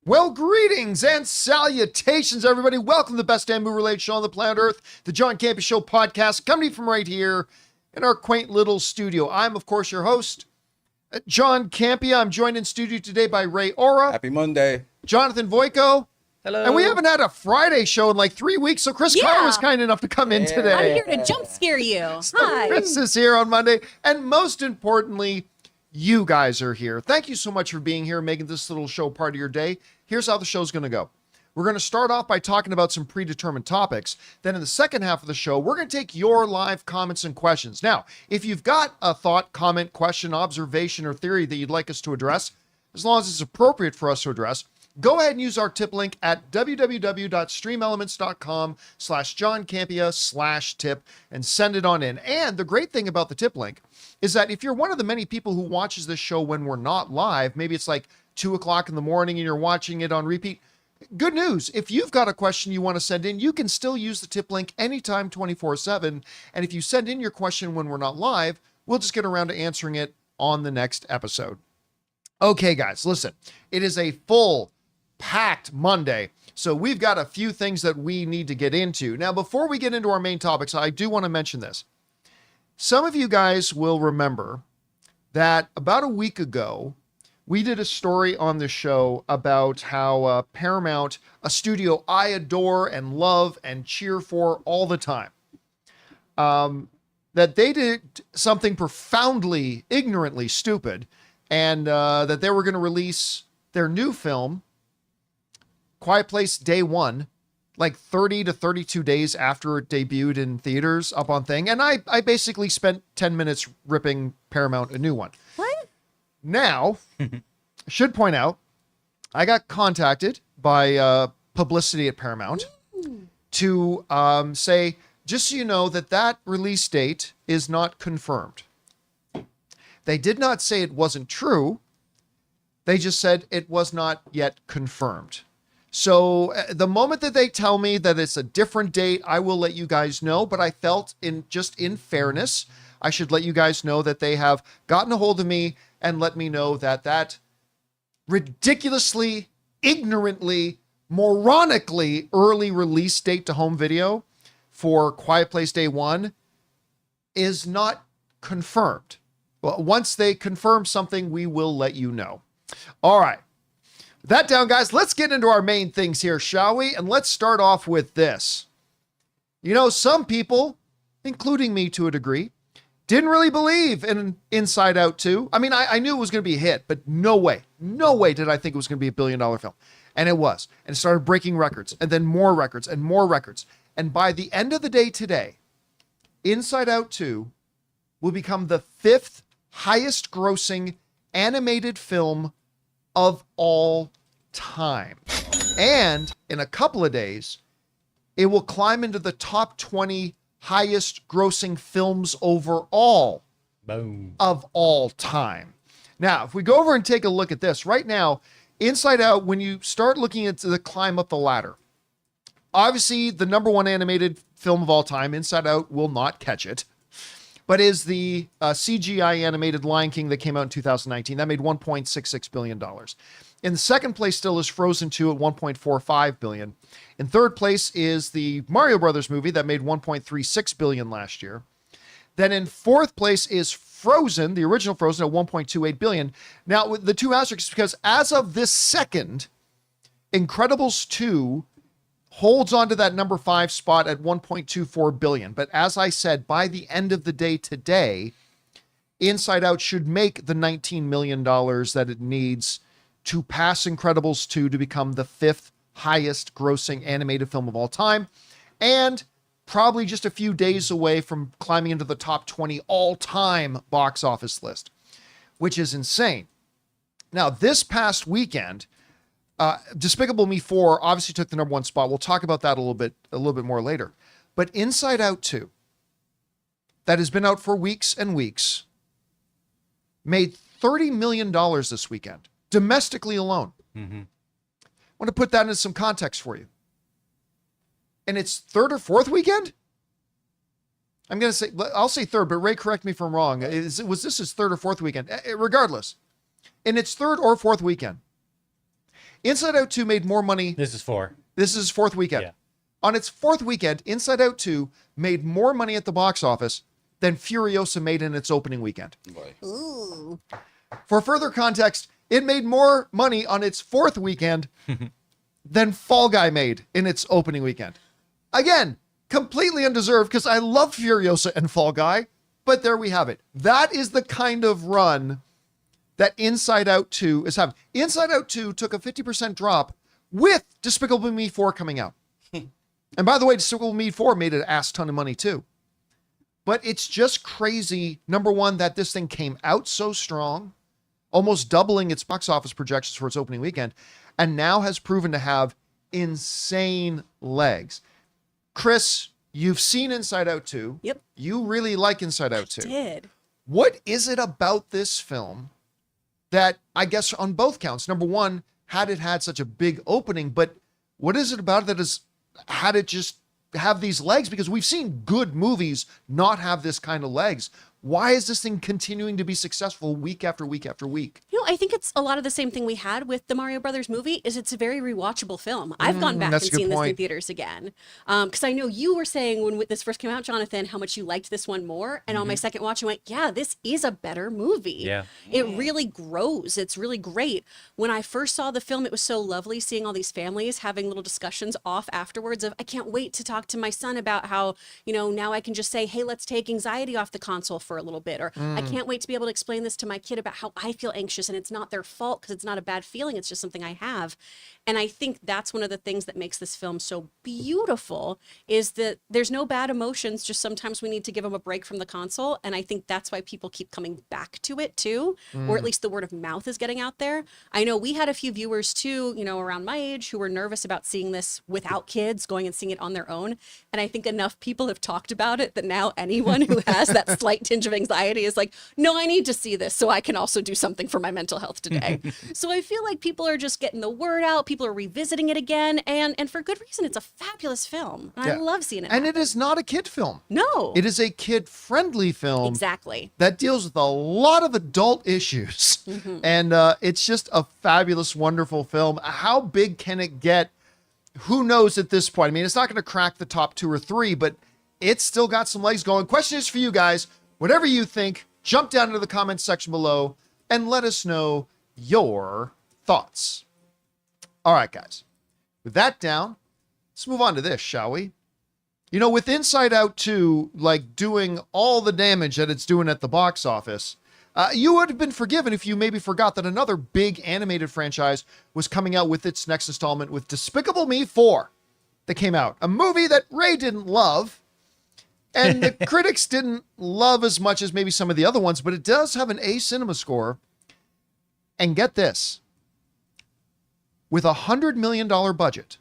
Well, greetings and salutations, everybody. Welcome to the best damn movie-related show on the planet Earth, the John Campea Show podcast, coming from right here in our quaint little studio. I'm, of course, your host, John Campea. I'm joined in studio today by Ray Ora. Happy Monday. Jonathan Voico. Hello. And we haven't had a Friday show in like 3 weeks, so Chris Carter was kind enough to come in today. I'm here to jump scare you. So Hi. Chris is here on Monday, and most importantly, you guys are here. Thank you so much for being here, making this little show part of your day. Here's how the show's going to go. We're going to start off by talking about some predetermined topics. Then in the second half of the show, we're going to take your live comments and questions. Now, if you've got a thought, comment, question, observation, or theory that you'd like us to address, as long as it's appropriate for us to address, go ahead and use our tip link at www.streamelements.com/JohnCampea/tip and send it on in. And the great thing about the tip link is that if you're one of the many people who watches this show when we're not live, maybe it's like 2 o'clock in the morning and you're watching it on repeat, good news. If you've got a question you want to send in, you can still use the tip link anytime 24/7. And if you send in your question when we're not live, we'll just get around to answering it on the next episode. Okay, guys, listen, it is a full packed Monday. So we've got a few things that we need to get into. Now, before we get into our main topics, I do want to mention this. Some of you guys will remember that about a week ago, we did a story on the show about how Paramount, a studio I adore and love and cheer for all the time, that they did something profoundly, ignorantly stupid, and that they were going to release their new film, Quiet Place Day One, like 30 to 32 days after it debuted in theaters up on Thing. And I basically spent 10 minutes ripping Paramount a new one. What? Now, I should point out, I got contacted by publicity at Paramount to say, just so you know, that release date is not confirmed. They did not say it wasn't true. They just said it was not yet confirmed. So the moment that they tell me that it's a different date, I will let you guys know. But I felt in fairness, I should let you guys know that they have gotten a hold of me and let me know that ridiculously, ignorantly, moronically early release date to home video for Quiet Place Day One is not confirmed. Well, once they confirm something, we will let you know. All right. That down, guys, let's get into our main things here, shall we? And let's start off with this. You know, some people, including me to a degree, didn't really believe in Inside Out 2. I mean, I knew it was going to be a hit, but no way did I think it was going to be a billion-dollar film. And it was. And it started breaking records, and then more records, and more records. And by the end of the day today, Inside Out 2 will become the 5th highest-grossing animated film of all time. And in a couple of days, it will climb into the top 20 highest grossing films overall. Boom. Of all time. Now, if we go over and take a look at this right now, Inside Out, when you start looking at the climb up the ladder, obviously the number one animated film of all time, Inside Out, will not catch it, but is the CGI animated Lion King that came out in 2019. That made $1.66 billion. In the second place still is Frozen 2 at $1.45 billion. In third place is the Mario Brothers movie that made $1.36 billion last year. Then in fourth place is Frozen, the original Frozen, at $1.28 billion. Now, with the two asterisks, because as of this second, Incredibles 2 holds on to that number 5 spot at $1.24 billion. But as I said, by the end of the day today, Inside Out should make the $19 million that it needs to pass Incredibles 2 to become the 5th highest grossing animated film of all time. And probably just a few days away from climbing into the top 20 all-time box office list, which is insane. Now, this past weekend, Despicable Me 4 obviously took the number 1 spot. We'll talk about that a little bit more later. But Inside Out 2, that has been out for weeks and weeks, made $30 million this weekend, domestically alone. Mm-hmm. I want to put that into some context for you. And it's third or fourth weekend? I'll say third, but Ray, correct me if I'm wrong. Was this his third or fourth weekend? Regardless, in its third or fourth weekend, Inside Out 2 made more money. This is 4. This is fourth weekend. Yeah. On its fourth weekend, Inside Out 2 made more money at the box office than Furiosa made in its opening weekend. Boy. Ooh. For further context, it made more money on its fourth weekend than Fall Guy made in its opening weekend. Again, completely undeserved because I love Furiosa and Fall Guy, but there we have it. That is the kind of run that Inside Out 2 is having. Inside Out 2 took a 50% drop with Despicable Me 4 coming out. And by the way, Despicable Me 4 made an ass ton of money too. But it's just crazy, number one, that this thing came out so strong, almost doubling its box office projections for its opening weekend, and now has proven to have insane legs. Chris, you've seen Inside Out 2. Yep. You really like Inside Out 2. Did. What is it about this film that, I guess on both counts, number one, had it had such a big opening, but what is it about it that has had it just have these legs? Because we've seen good movies not have this kind of legs. Why is this thing continuing to be successful week after week after week? You know, I think it's a lot of the same thing we had with the Mario Brothers movie. Is it's a very rewatchable film. I've gone back and that's a good seen this in point. theaters again, because I know you were saying when this first came out, Jonathan, how much you liked this one more. And on my second watch, I went, "Yeah, this is a better movie. Yeah. It really grows. It's really great." When I first saw the film, it was so lovely seeing all these families having little discussions off afterwards of, "I can't wait to talk to my son about how, you know, now I can just say, hey, let's take anxiety off the console for a little bit," or "I can't wait to be able to explain this to my kid about how I feel anxious and it's not their fault because it's not a bad feeling. It's just something I have." And I think that's one of the things that makes this film so beautiful is that there's no bad emotions. Just sometimes we need to give them a break from the console. And I think that's why people keep coming back to it too, or at least the word of mouth is getting out there. I know we had a few viewers too, you know, around my age who were nervous about seeing this without kids, going and seeing it on their own. And I think enough people have talked about it that now anyone who has that slight tinge of anxiety is like, no, I need to see this so I can also do something for my mental health today. So I feel like people are just getting the word out. People are revisiting it again. And for good reason. It's a fabulous film. I Yeah. love seeing it. And happen. it is not a kid film. No. It is a kid-friendly film Exactly. that deals with a lot of adult issues. And it's just a fabulous, wonderful film. How big can it get? Who knows at this point? I mean, it's not going to crack the top 2 or 3, but it's still got some legs going. Question is for you guys. Whatever you think, jump down into the comments section below and let us know your thoughts. All right, guys. With that down, let's move on to this, shall we? You know, with Inside Out 2, like doing all the damage that it's doing at the box office, you would have been forgiven if you maybe forgot that another big animated franchise was coming out with its next installment with Despicable Me 4 that came out. A movie that Ray didn't love, and the critics didn't love as much as maybe some of the other ones, but it does have an A cinema score. And get this, with $100 million budget,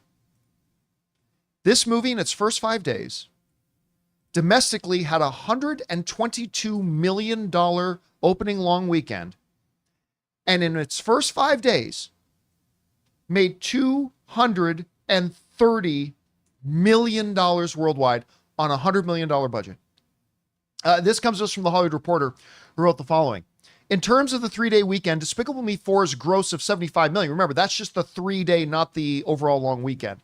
this movie in its first 5 days domestically had a $122 million opening long weekend. And in its first 5 days, made $230 million worldwide on a $100 million budget. This comes to us from the Hollywood Reporter, who wrote the following. In terms of the 3-day weekend, Despicable Me 4's gross of $75 million, remember, that's just the 3-day, not the overall long weekend,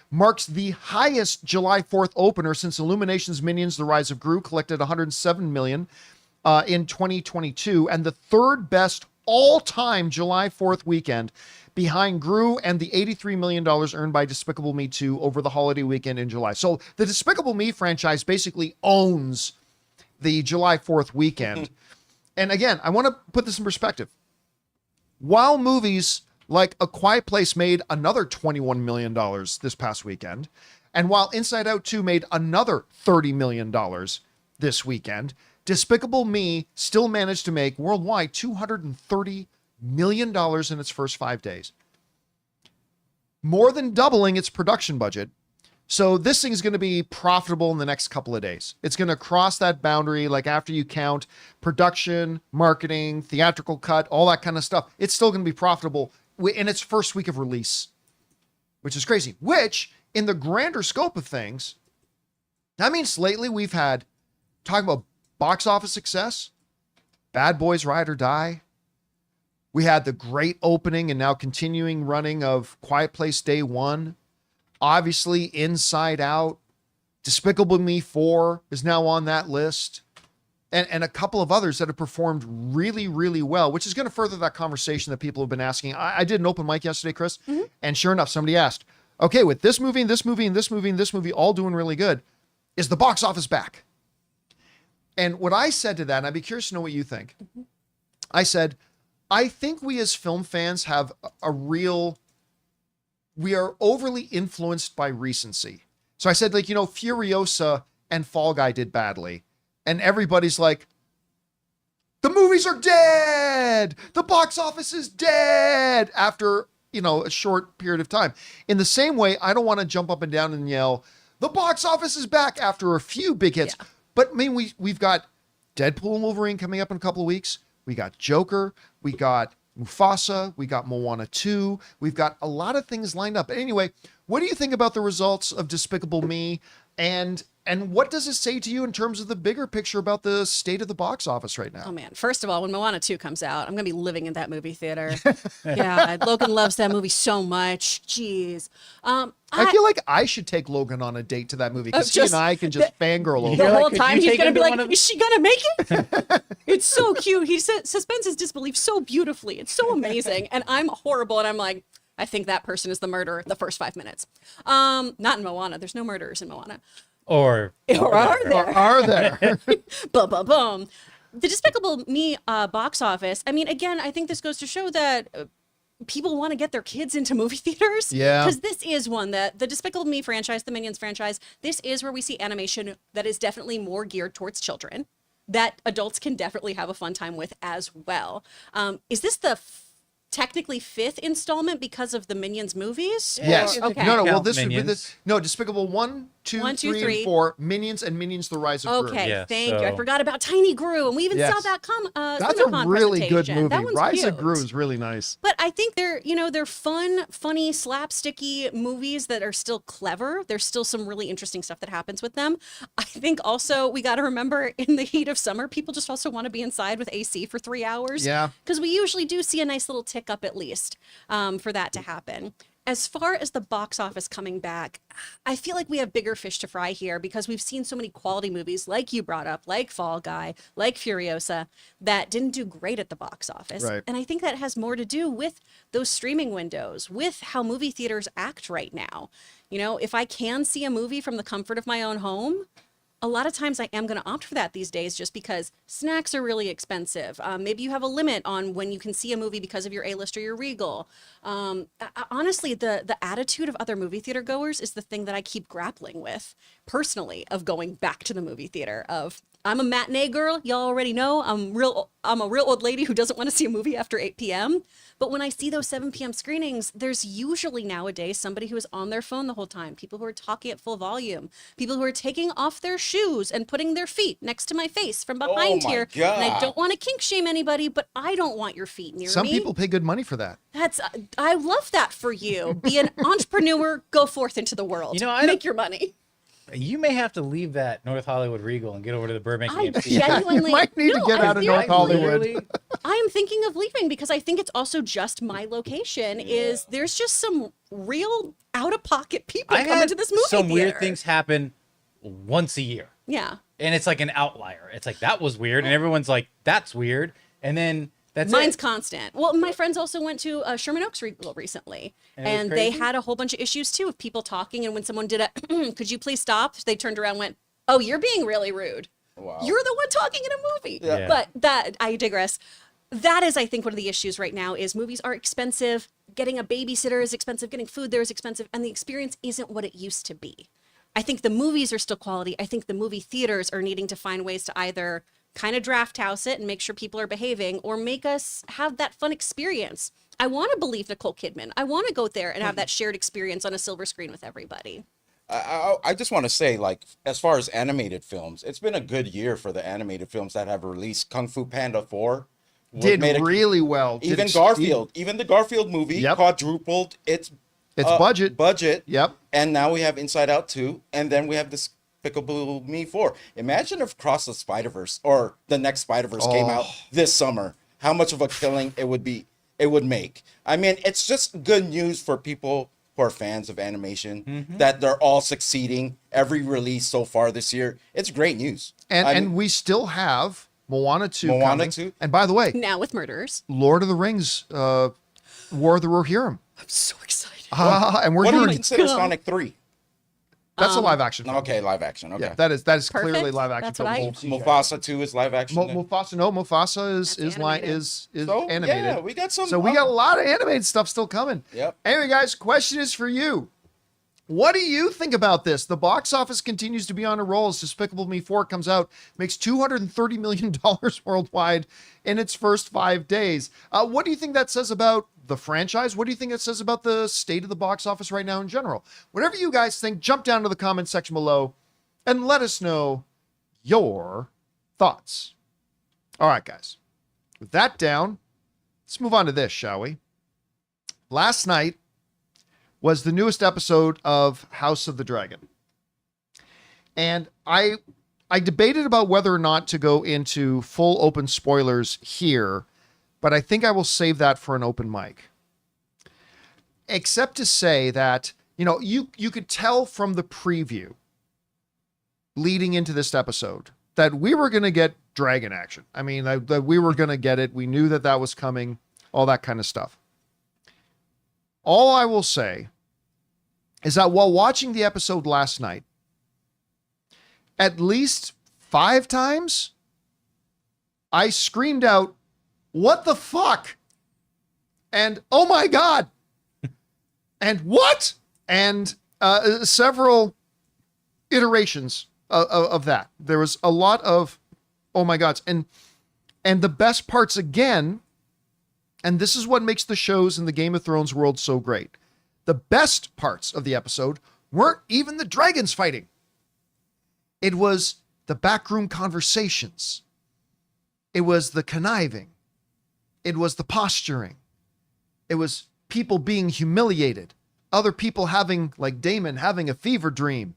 marks the highest July 4th opener since Illumination's Minions: The Rise of Gru collected $107 million in 2022, and the third best all-time July 4th weekend behind Gru and the $83 million earned by Despicable Me 2 over the holiday weekend in July. So the Despicable Me franchise basically owns the July 4th weekend. And again, I want to put this in perspective. While movies like A Quiet Place made another $21 million this past weekend, and while Inside Out 2 made another $30 million this weekend, Despicable Me still managed to make worldwide $230 million in its first 5 days. More than doubling its production budget. So this thing is going to be profitable in the next couple of days. It's going to cross that boundary, like after you count production, marketing, theatrical cut, all that kind of stuff. It's still going to be profitable in its first week of release, which is crazy. Which, in the grander scope of things, that means lately we've had, talking about box office success, Bad Boys Ride or Die. We had the great opening and now continuing running of Quiet Place Day 1. Obviously, Inside Out. Despicable Me 4 is now on that list. And a couple of others that have performed really, really well, which is going to further that conversation that people have been asking. I did an open mic yesterday, Chris, and sure enough, somebody asked, okay, with this movie and this movie and this movie and this movie all doing really good, is the box office back? And what I said to that, and I'd be curious to know what you think. I said, I think we as film fans have we are overly influenced by recency. So I said, like, Furiosa and Fall Guy did badly. And everybody's like, the movies are dead. The box office is dead after, a short period of time. In the same way, I don't want to jump up and down and yell, the box office is back after a few big hits. Yeah. But I mean, we've got Deadpool and Wolverine coming up in a couple of weeks. We got Joker. We got Mufasa. We got Moana 2. We've got a lot of things lined up. But anyway, what do you think about the results of Despicable Me? And what does it say to you in terms of the bigger picture about the state of the box office right now? Oh, man. First of all, when Moana 2 comes out, I'm going to be living in that movie theater. Yeah, Logan loves that movie so much. Jeez. I feel like I should take Logan on a date to that movie because he and I can just fangirl over the whole time. He's going to be like, is she going to make it? It's so cute. He suspends his disbelief so beautifully. It's so amazing. And I'm horrible. And I'm like, I think that person is the murderer the first 5 minutes. Not in Moana. There's no murderers in Moana. Or are there? Boom, boom, boom. The Despicable Me box office. I mean, again, I think this goes to show that people want to get their kids into movie theaters. Yeah. Because this is one that the Despicable Me franchise, the Minions franchise, this is where we see animation that is definitely more geared towards children that adults can definitely have a fun time with as well. Is this the technically fifth installment because of the Minions movies? Yes. Okay. No. Well, this would be Despicable 1, 2, 1, 2, 3, 3, and 4. Minions and Minions: The Rise of Gru. Okay, yeah, thank you. I forgot about Tiny Gru, and we even saw that That's a really good movie. That one's Rise cute. of Gru is really nice. But I think they're fun, funny, slapsticky movies that are still clever. There's still some really interesting stuff that happens with them. I think also we got to remember in the heat of summer, people just also want to be inside with AC for 3 hours. Yeah. Because we usually do see a nice little tick up at least for that to happen. As far as the box office coming back, I feel like we have bigger fish to fry here because we've seen so many quality movies like you brought up, like Fall Guy, like Furiosa, that didn't do great at the box office. Right. And I think that has more to do with those streaming windows, with how movie theaters act right now. If I can see a movie from the comfort of my own home, a lot of times I am going to opt for that these days just because snacks are really expensive. Maybe you have a limit on when you can see a movie because of your A-list or your Regal. Honestly, the attitude of other movie theater goers is the thing that I keep grappling with personally of going back to the movie theater of I'm a matinee girl. Y'all already know I'm a real old lady who doesn't want to see a movie after 8 p.m. But when I see those 7 p.m. screenings, there's usually nowadays somebody who is on their phone the whole time, people who are talking at full volume, people who are taking off their shoes and putting their feet next to my face from behind here. God. And I don't want to kink shame anybody, but I don't want your feet near me. Some people pay good money for that. I love that for you. Be an entrepreneur, go forth into the world. Make your money. You may have to leave that North Hollywood Regal and get over to the Burbank I AMC. genuinely might need to get out of North Hollywood. I am thinking of leaving because I think it's also just my location. Is there's just some real out of pocket people coming to this movie some theater. Weird things happen once a year. Yeah. And it's like an outlier. It's like, that was weird. And everyone's like, that's weird. And then Mine's constant. Well, my friends also went to Sherman Oaks recently, and they had a whole bunch of issues too of people talking. And when someone did a, could you please stop? They turned around and went, oh, you're being really rude. Wow. You're the one talking in a movie. Yeah. But I digress. That is, I think, one of the issues right now is movies are expensive. Getting a babysitter is expensive. Getting food there is expensive. And the experience isn't what it used to be. I think the movies are still quality. I think the movie theaters are needing to find ways to either kind of draft house it and make sure people are behaving or make us have that fun experience. I want to believe Nicole Kidman. I want to go there and have that shared experience on a silver screen with everybody. I just want to say, like, as far as animated films, it's been a good year for the animated films that have released. Kung Fu Panda 4 did really well. Even the Garfield movie quadrupled its budget. Yep. And now we have Inside Out 2, and then we have this Despicable Me 4. Imagine if Cross the Spider-Verse or the next Spider-Verse came out this summer. How much of a killing it would be. it would make. I mean, it's just good news for people who are fans of animation that they're all succeeding. Every release so far this year, it's great news. And we still have Moana 2 Moana coming. 2. And by the way, Now with murderers. Lord of the Rings, War of the Rohirrim. I'm so excited. And we're What do you hearing consider God. Sonic 3? that's a live action film. Okay, live action. Okay. Yeah, that is Perfect. clearly live action That's film. what I- Full CGI. Mufasa 2 is live action. then? Mufasa is That's line animated. is So, animated. yeah, we got some. So we got a lot of animated stuff still coming. Yep. Anyway, guys, question is for you. What do you think about this? The box office continues to be on a roll as Despicable Me 4 comes out, makes $230 million worldwide in its first 5 days. What do you think that says about the franchise? What do you think it says about the state of the box office right now in general? Whatever you guys think, jump down to the comment section below and let us know your thoughts. All right, guys. With that down, let's move on to this, shall we? Last night was the newest episode of House of the Dragon. And I debated about whether or not to go into full open spoilers here, but I think I will save that for an open mic. Except to say that, you could tell from the preview leading into this episode that we were going to get dragon action. I mean, that we were going to get it. We knew that that was coming, all that kind of stuff. All I will say is that while watching the episode last night, at least 5 times, I screamed out, "What the fuck?" And "Oh my God." And "What?" And several iterations of that. There was a lot of "Oh my gods." And the best parts again, and this is what makes the shows in the Game of Thrones world so great. The best parts of the episode weren't even the dragons fighting. It was the backroom conversations. It was the conniving. It was the posturing. It was people being humiliated. Other people having, like Damon, having a fever dream.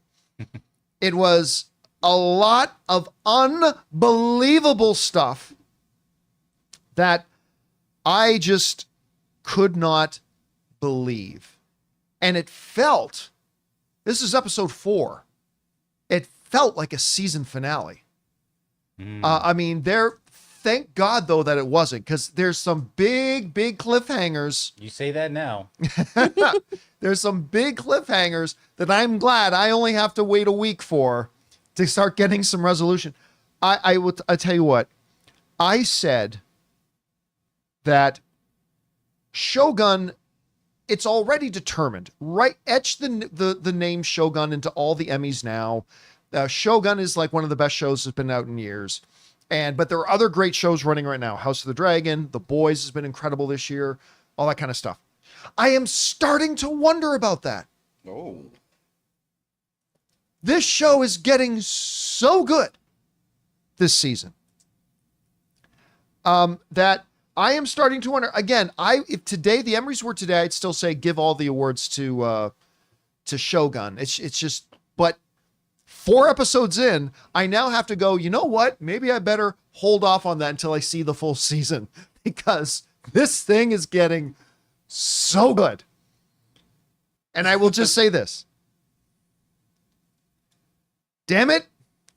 It was a lot of unbelievable stuff that I just could not believe. And it felt, this is episode 4. It felt like a season finale. I mean, thank God though that it wasn't, because there's some big cliffhangers. You say that now. There's some big cliffhangers that I'm glad I only have to wait a week for to start getting some resolution. I tell you what, I said that Shogun, it's already determined, right? Etch the name Shogun into all the Emmys now. Shogun is like one of the best shows that's been out in years. But there are other great shows running right now. House of the Dragon, The Boys has been incredible this year, all that kind of stuff. I am starting to wonder about that. Oh. This show is getting so good this season that I am starting to wonder. Again, if today the Emmys were today, I'd still say give all the awards to Shogun. It's just, but 4 episodes in, I now have to go, you know what? Maybe I better hold off on that until I see the full season, because this thing is getting so good. And I will just say this. Damn it.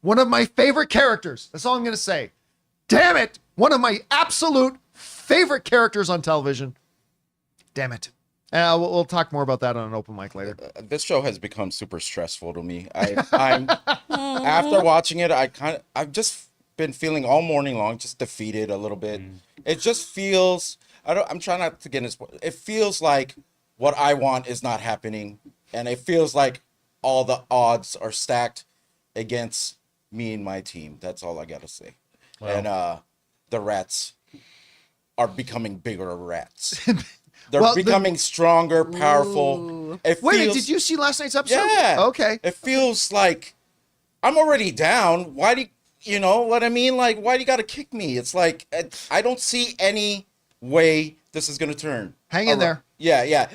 One of my favorite characters. That's all I'm going to say. Damn it. One of my absolute favorite characters on television. Damn it. We'll talk more about that on an open mic later. This show has become super stressful to me. I'm after watching it, I've just been feeling all morning long just defeated a little bit. It just feels, I'm trying not to get in this. It feels like what I want is not happening, and it feels like all the odds are stacked against me and my team. That's all I gotta say. Wow. And the rats are becoming bigger rats. They're becoming stronger, powerful. Wait a minute, did you see last night's episode? Yeah. Okay. It feels like I'm already down. Why do you know what I mean? Like, why do you got to kick me? It's like, I don't see any way this is going to turn. Hang in there. Yeah.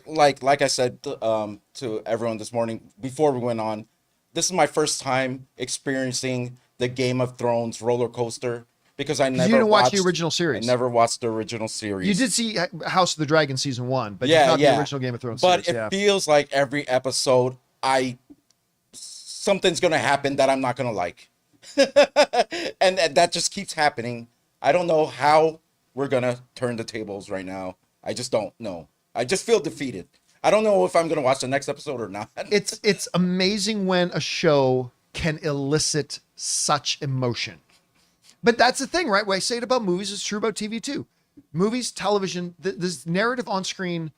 Like I said to everyone this morning before we went on, this is my first time experiencing the Game of Thrones roller coaster. because I never you didn't watch watched the original series. I never watched the original series. You did see House of the Dragon season 1, but Yeah, not yeah. the original Game of Thrones But series. it feels like every episode, something's gonna happen that I'm not gonna like, and that just keeps happening. I don't know how we're gonna turn the tables right now. I just don't know. I just feel defeated. I don't know if I'm gonna watch the next episode or not. It's amazing when a show can elicit such emotion. But that's the thing, right? When I say it about movies, it's true about TV too. Movies, television, this narrative on-screen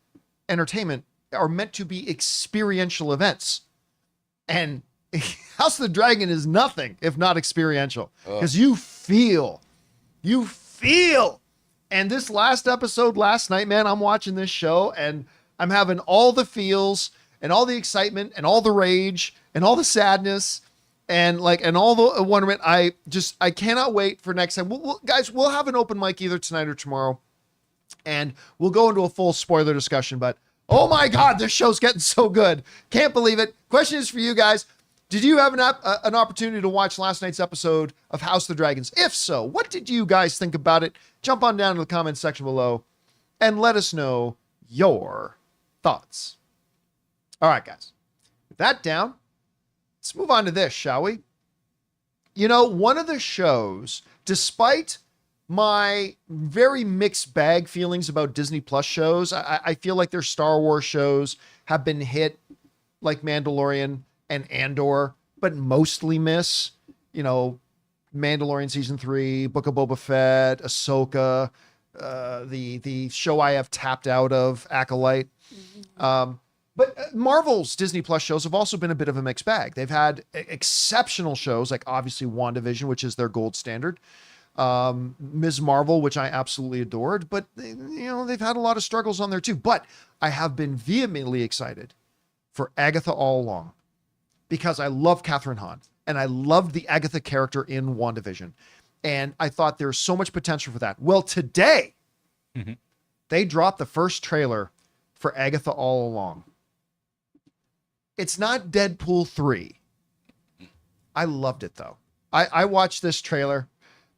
entertainment are meant to be experiential events. And House of the Dragon is nothing if not experiential. Because you feel. And this last episode last night, man, I'm watching this show and I'm having all the feels and all the excitement and all the rage and all the sadness and all the wonderment. I cannot wait for next time. Guys, we'll have an open mic either tonight or tomorrow, and we'll go into a full spoiler discussion. But oh my God, this show's getting so good. Can't believe it. Question is for you guys. Did you have an opportunity to watch last night's episode of House of the Dragons? If so, what did you guys think about it? Jump on down to the comments section below and let us know your thoughts. All right, guys. With that down, let's move on to this, shall we? You know, one of the shows, despite my very mixed bag feelings about Disney Plus shows, I feel like their Star Wars shows have been hit like Mandalorian and Andor, but mostly miss. You know, Mandalorian season 3, Book of Boba Fett, Ahsoka, the show I have tapped out of, Acolyte. But Marvel's Disney Plus shows have also been a bit of a mixed bag. They've had exceptional shows, like obviously WandaVision, which is their gold standard. Ms. Marvel, which I absolutely adored, but they've had a lot of struggles on there too. But I have been vehemently excited for Agatha all along because I love Catherine Hahn and I loved the Agatha character in WandaVision. And I thought there's so much potential for that. Well, today they dropped the first trailer for Agatha all along. It's not Deadpool 3. I loved it though. I watched this trailer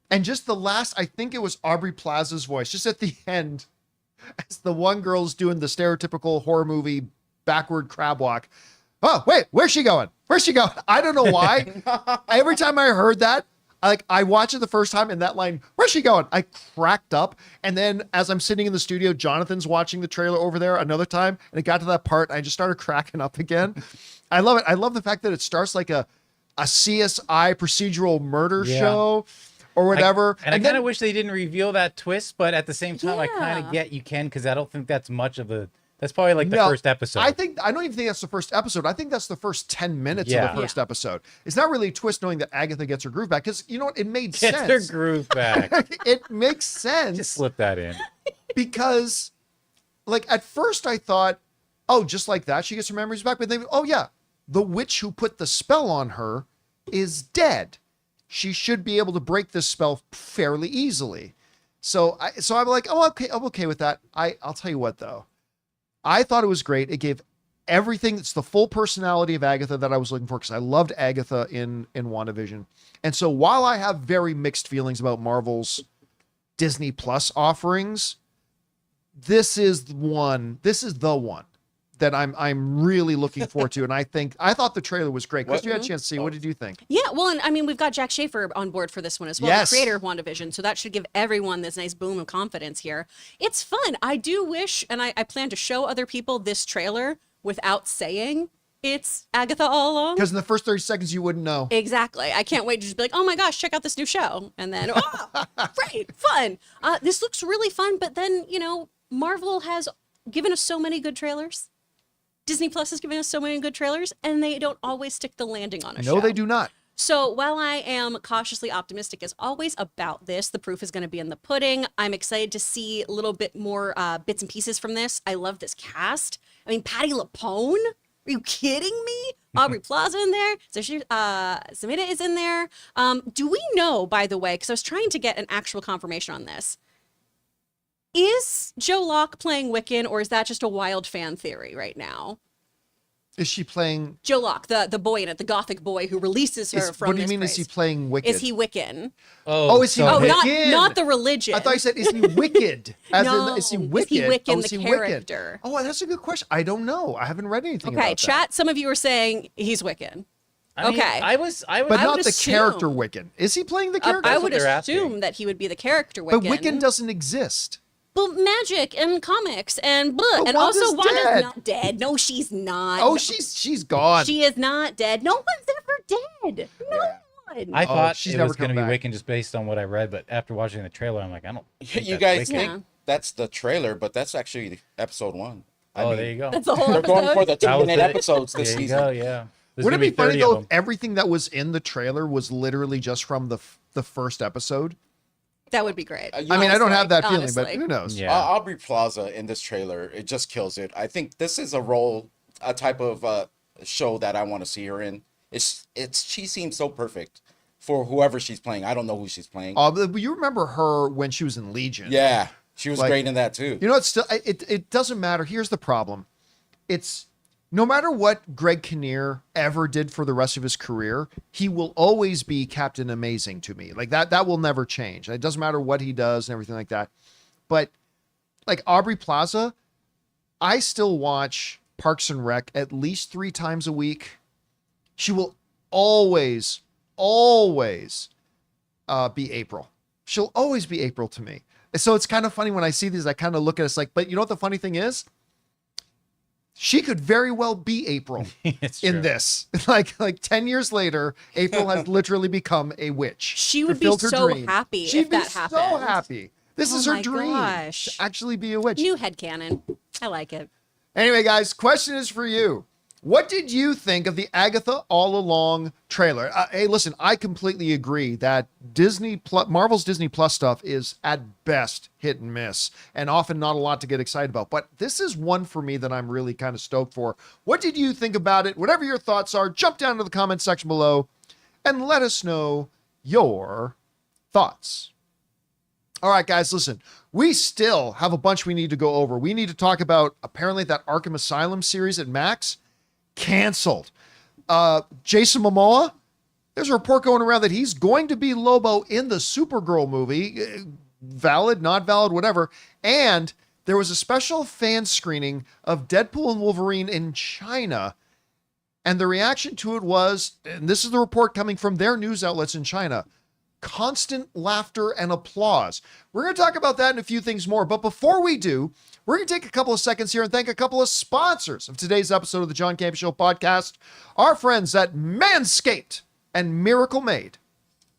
and just the last, I think it was Aubrey Plaza's voice, just at the end, as the one girl's doing the stereotypical horror movie backward crab walk. Oh, wait, where's she going? Where's she going? I don't know why. Every time I heard that, I watched it the first time and that line, where's she going? I cracked up. And then as I'm sitting in the studio, Jonathan's watching the trailer over there another time. And it got to that part. And I just started cracking up again. I love it. I love the fact that it starts like a CSI procedural murder show or whatever. I kind of wish they didn't reveal that twist, but at the same time, I kind of get you can, because I don't think that's much of a, that's probably like the first episode. I don't even think that's the first episode. I think that's the first 10 minutes of the first episode. It's not really a twist knowing that Agatha gets her groove back, because you know what? It made sense. Gets her groove back. It makes sense. Just slip that in. Because like at first I thought, oh, just like that, she gets her memories back. But then, oh yeah, the witch who put the spell on her is dead. She should be able to break this spell fairly easily. So I'm like, oh, okay, I'm okay with that. I'll tell you what though. I thought it was great. It gave everything. It's the full personality of Agatha that I was looking for, because I loved Agatha in WandaVision. And so while I have very mixed feelings about Marvel's Disney Plus offerings, this is the one that I'm really looking forward to. And I thought the trailer was great. Because you had a chance to see. What did you think? Yeah, well, and I mean, we've got Jack Schaefer on board for this one as well, Yes. the creator of WandaVision. So that should give everyone this nice boom of confidence here. It's fun. I do wish, and I plan to show other people this trailer without saying it's Agatha all along. Because in the first 30 seconds, you wouldn't know. Exactly. I can't wait to just be like, oh my gosh, check out this new show. And then, oh, great, fun. This looks really fun. But then, Marvel has given us so many good trailers. Disney Plus has given us so many good trailers, and they don't always stick the landing on a show. No, they do not. So while I am cautiously optimistic as always about this, the proof is going to be in the pudding. I'm excited to see a little bit more bits and pieces from this. I love this cast. I mean, Patti LuPone? Are you kidding me? Aubrey Plaza in there. So Samita is in there. Do we know, by the way, because I was trying to get an actual confirmation on this, is Joe Locke playing Wiccan, or is that just a wild fan theory right now? Is she playing? Joe Locke, the boy in it, the gothic boy who releases her from What do you this mean? place. Is he playing Wicked? Is he Wiccan? Oh, is he so Wiccan? Not the religion. I thought you said, is he wicked? As No, in, is he is he wicked? Wiccan, Is the he wicked? character? Oh, that's a good question. I don't know. I haven't read anything Okay, about chat. Some of you are saying he's Wiccan. I mean, Okay. I was. that. But I not would the assume- character Wiccan. Is he playing the character? I what would they're assume asking. that he would be the character Wiccan. But Wiccan doesn't exist. But magic and comics and But and Wanda's also Wanda's dead. not dead. No, she's not. Oh, No, she's gone. she is not dead. No one's ever dead. No one. I thought she's it never was going to come be back. Wiccan just based on what I read, but after watching the trailer, I'm like, I don't. Think You that's guys Wiccan. think that's the trailer, but that's actually episode 1. I mean, there you go. That's the whole they're going for the That was 2-minute it. episodes this There you season. go. Yeah. There's Wouldn't gonna it be funny 30 of though them. if everything that was in the trailer was literally just from the first episode? That would be great. I I mean, I don't have that feeling, honestly. but who knows? Yeah. Aubrey Plaza in this trailer, it just kills it. I think this is a type of show that I want to see her in. She seems so perfect for whoever she's playing. I don't know who she's playing. But you remember her when she was in Legion? Yeah, she was Like, great in that too. You know, it's still it doesn't matter. Here's the problem. It's no matter what Greg Kinnear ever did for the rest of his career, he will always be Captain Amazing to me. Like that will never change. It doesn't matter what he does and everything like that. But like Aubrey Plaza, I still watch Parks and Rec at least 3 times a week. She will always be April. She'll always be April to me. So it's kind of funny when I see these, I kind of look at us like, but you know what the funny thing is? She could very well be April It's in true. this. Like 10 years later, April has literally become a witch. She would be fulfilled her so dream. happy She'd if be that so happened. happy. This Oh is her my dream gosh. to actually be a witch. New headcanon. I like it. Anyway, guys, question is for you. What did you think of the Agatha All Along trailer? Hey, listen, I completely agree that Marvel's Disney Plus stuff is at best hit and miss, and often not a lot to get excited about. But this is one for me that I'm really kind of stoked for. What did you think about it? Whatever your thoughts are, jump down to the comment section below and let us know your thoughts. All right, guys, listen, we still have a bunch we need to go over. We need to talk about apparently that Arkham Asylum series at Max canceled. Jason Momoa, there's a report going around that he's going to be Lobo in the Supergirl movie. Valid, not valid, whatever. And there was a special fan screening of Deadpool and Wolverine in China. And the reaction to it was, and this is the report coming from their news outlets in China, constant laughter and applause. We're going to talk about that and a few things more. But before we do, we're going to take a couple of seconds here and thank a couple of sponsors of today's episode of the John Campea Show podcast, our friends at Manscaped and Miracle Made.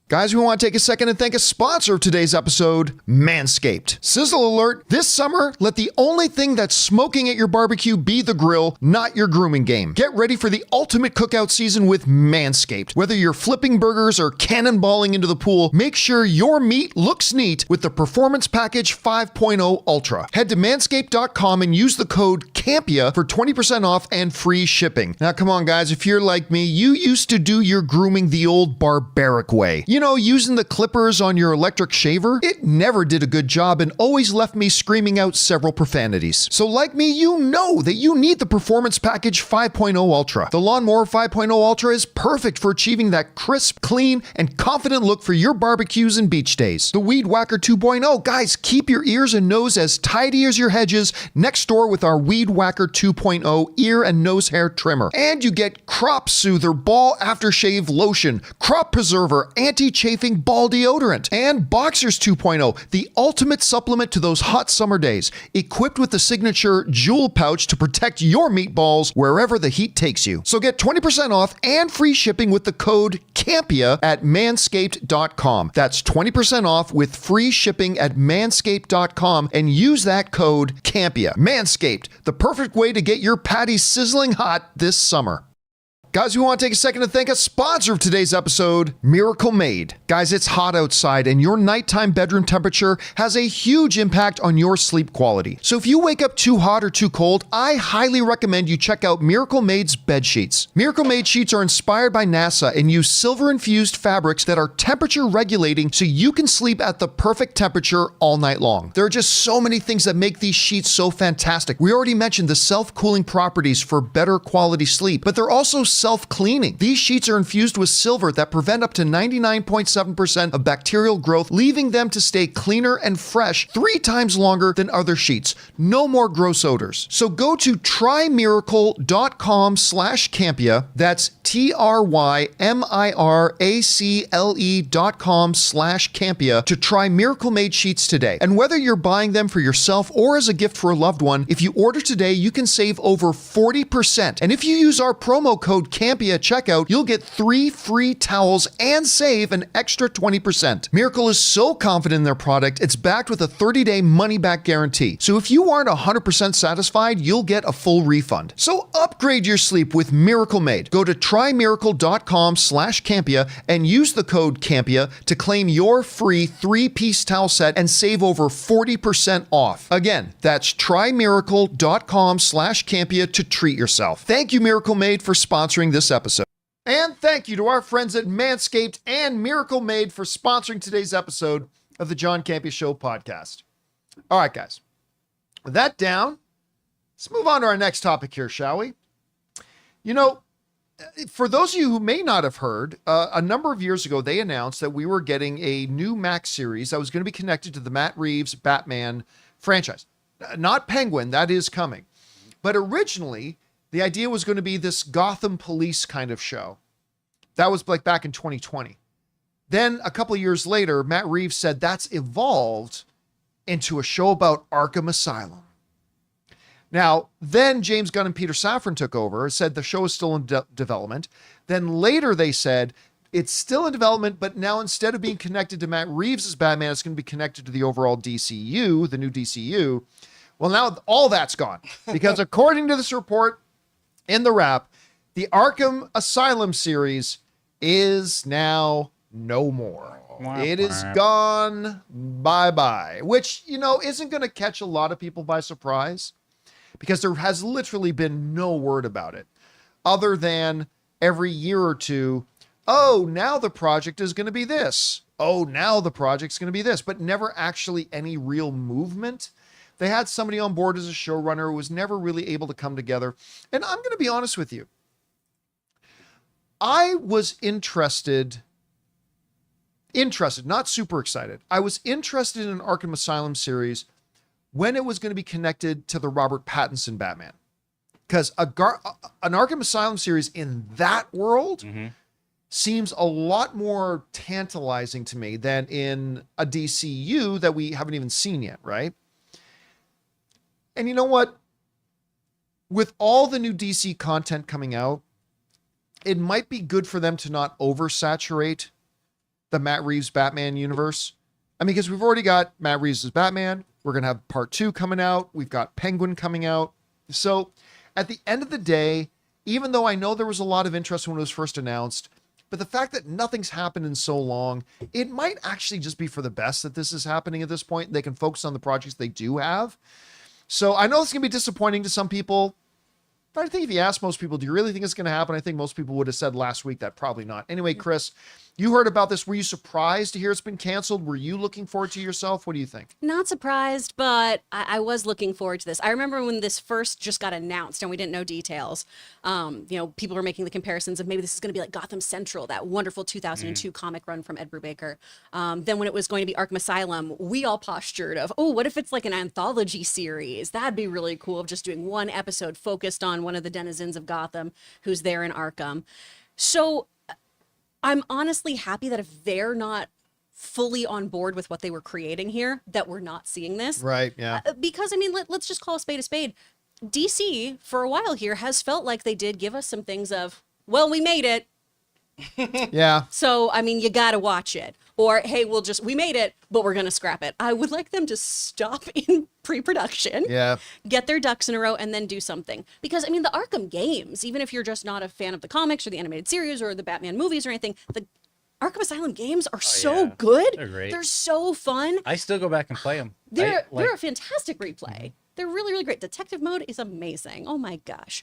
Guys, we want to take a second and thank a sponsor of today's episode, Manscaped. Sizzle alert, this summer, let the only thing that's smoking at your barbecue be the grill, not your grooming game. Get ready for the ultimate cookout season with Manscaped. Whether you're flipping burgers or cannonballing into the pool, make sure your meat looks neat with the Performance Package 5.0 Ultra. Head to manscaped.com and use the code CAMPEA for 20% off and free shipping. Now, come on, guys, if you're like me, you used to do your grooming the old barbaric way. You know, using the clippers on your electric shaver? It never did a good job and always left me screaming out several profanities. So like me, you know that you need the Performance Package 5.0 Ultra. The Lawnmower 5.0 Ultra is perfect for achieving that crisp, clean, and confident look for your barbecues and beach days. The Weed Whacker 2.0, guys, keep your ears and nose as tidy as your hedges next door with our Weed Whacker 2.0 ear and nose hair trimmer. And you get Crop Soother Ball Aftershave Lotion, Crop Preserver, Anti-Chafing Ball Deodorant, and Boxers 2.0, the ultimate supplement to those hot summer days, equipped with the signature jewel pouch to protect your meatballs wherever the heat takes you. So get 20% off and free shipping with the code CAMPEA at manscaped.com. That's 20% off with free shipping at manscaped.com and use that code CAMPEA. Manscaped, the perfect way to get your patties sizzling hot this summer. Guys, we want to take a second to thank a sponsor of today's episode, Miracle Made. Guys, it's hot outside and your nighttime bedroom temperature has a huge impact on your sleep quality. So if you wake up too hot or too cold, I highly recommend you check out Miracle Made's bed sheets. Miracle Made sheets are inspired by NASA and use silver-infused fabrics that are temperature regulating so you can sleep at the perfect temperature all night long. There are just so many things that make these sheets so fantastic. We already mentioned the self-cooling properties for better quality sleep, but they're also self-cleaning. These sheets are infused with silver that prevent up to 99.7% of bacterial growth, leaving them to stay cleaner and fresh 3 times longer than other sheets. No more gross odors. So go to trymiracle.com/Campea. That's TRYMIRACLE.com/Campea to try Miracle Made sheets today. And whether you're buying them for yourself or as a gift for a loved one, if you order today, you can save over 40%. And if you use our promo code Campea at checkout, you'll get 3 free towels and save an extra 20%. Miracle is so confident in their product, it's backed with a 30-day money-back guarantee. So if you aren't 100% satisfied, you'll get a full refund. So upgrade your sleep with Miracle Made. Go to trymiracle.com/Campea and use the code Campea to claim your free 3-piece towel set and save over 40% off. Again, that's trymiracle.com/Campea to treat yourself. Thank you, Miracle Made, for sponsoring this episode. And thank you to our friends at Manscaped and Miracle Made for sponsoring today's episode of the John Campea Show podcast. All right, guys. With that down, let's move on to our next topic here, shall we? You know, for those of you who may not have heard, a number of years ago, they announced that we were getting a new Max series that was going to be connected to the Matt Reeves Batman franchise. Not Penguin, that is coming. But originally, the idea was going to be this Gotham police kind of show. That was like back in 2020. Then a couple of years later, Matt Reeves said that's evolved into a show about Arkham Asylum. Now, then James Gunn and Peter Safran took over, said the show is still in development. Then later they said it's still in development, but now instead of being connected to Matt Reeves' Batman, it's going to be connected to the overall DCU, the new DCU. Well, now all that's gone because according to this report in the wrap, the Arkham Asylum series is now no more. It is gone. Bye-bye, which, you know, isn't going to catch a lot of people by surprise because there has literally been no word about it other than every year or two. Oh, now the project is going to be this. Oh, now the project's going to be this, but never actually any real movement. They had somebody on board as a showrunner who was never really able to come together. And I'm going to be honest with you. I was interested, not super excited. I was interested in an Arkham Asylum series when it was going to be connected to the Robert Pattinson Batman. Because an Arkham Asylum series in that world seems a lot more tantalizing to me than in a DCU that we haven't even seen yet, right? And you know what? With all the new DC content coming out, it might be good for them to not oversaturate the Matt Reeves Batman universe. I mean, because we've already got Matt Reeves' Batman. We're going to have part 2 coming out. We've got Penguin coming out. So at the end of the day, even though I know there was a lot of interest when it was first announced, but the fact that nothing's happened in so long, it might actually just be for the best that this is happening at this point. They can focus on the projects they do have. So I know it's going to be disappointing to some people, but I think if you ask most people, do you really think it's going to happen? I think most people would have said last week that probably not. Anyway, Chris, you heard about this. Were you surprised to hear it's been canceled? Were you looking forward to yourself? What do you think? Not surprised, but I was looking forward to this. I remember when this first just got announced and we didn't know details. You know, people were making the comparisons of maybe this is going to be like Gotham Central, that wonderful 2002 comic run from Ed Brubaker. Then when it was going to be Arkham Asylum, we all postured of, oh, what if it's like an anthology series? That'd be really cool, of just doing one episode focused on one of the denizens of Gotham who's there in Arkham. So I'm honestly happy that if they're not fully on board with what they were creating here, that we're not seeing this. Right, yeah. Because, I mean, let's just call a spade a spade. DC, for a while here, has felt like they did give us some things of, well, we made it. Yeah. So, I mean, you got to watch it. or hey, we made it, but we're going to scrap it. I would like them to stop in pre-production, Yeah. get their ducks in a row, and then do something. Because I mean, the Arkham games, even if you're just not a fan of the comics or the animated series or the Batman movies or anything, the Arkham Asylum games are so yeah. good. They're great. They're so fun. I still go back and play them. They're a fantastic replay. They're really, really great. Detective mode is amazing. Oh my gosh.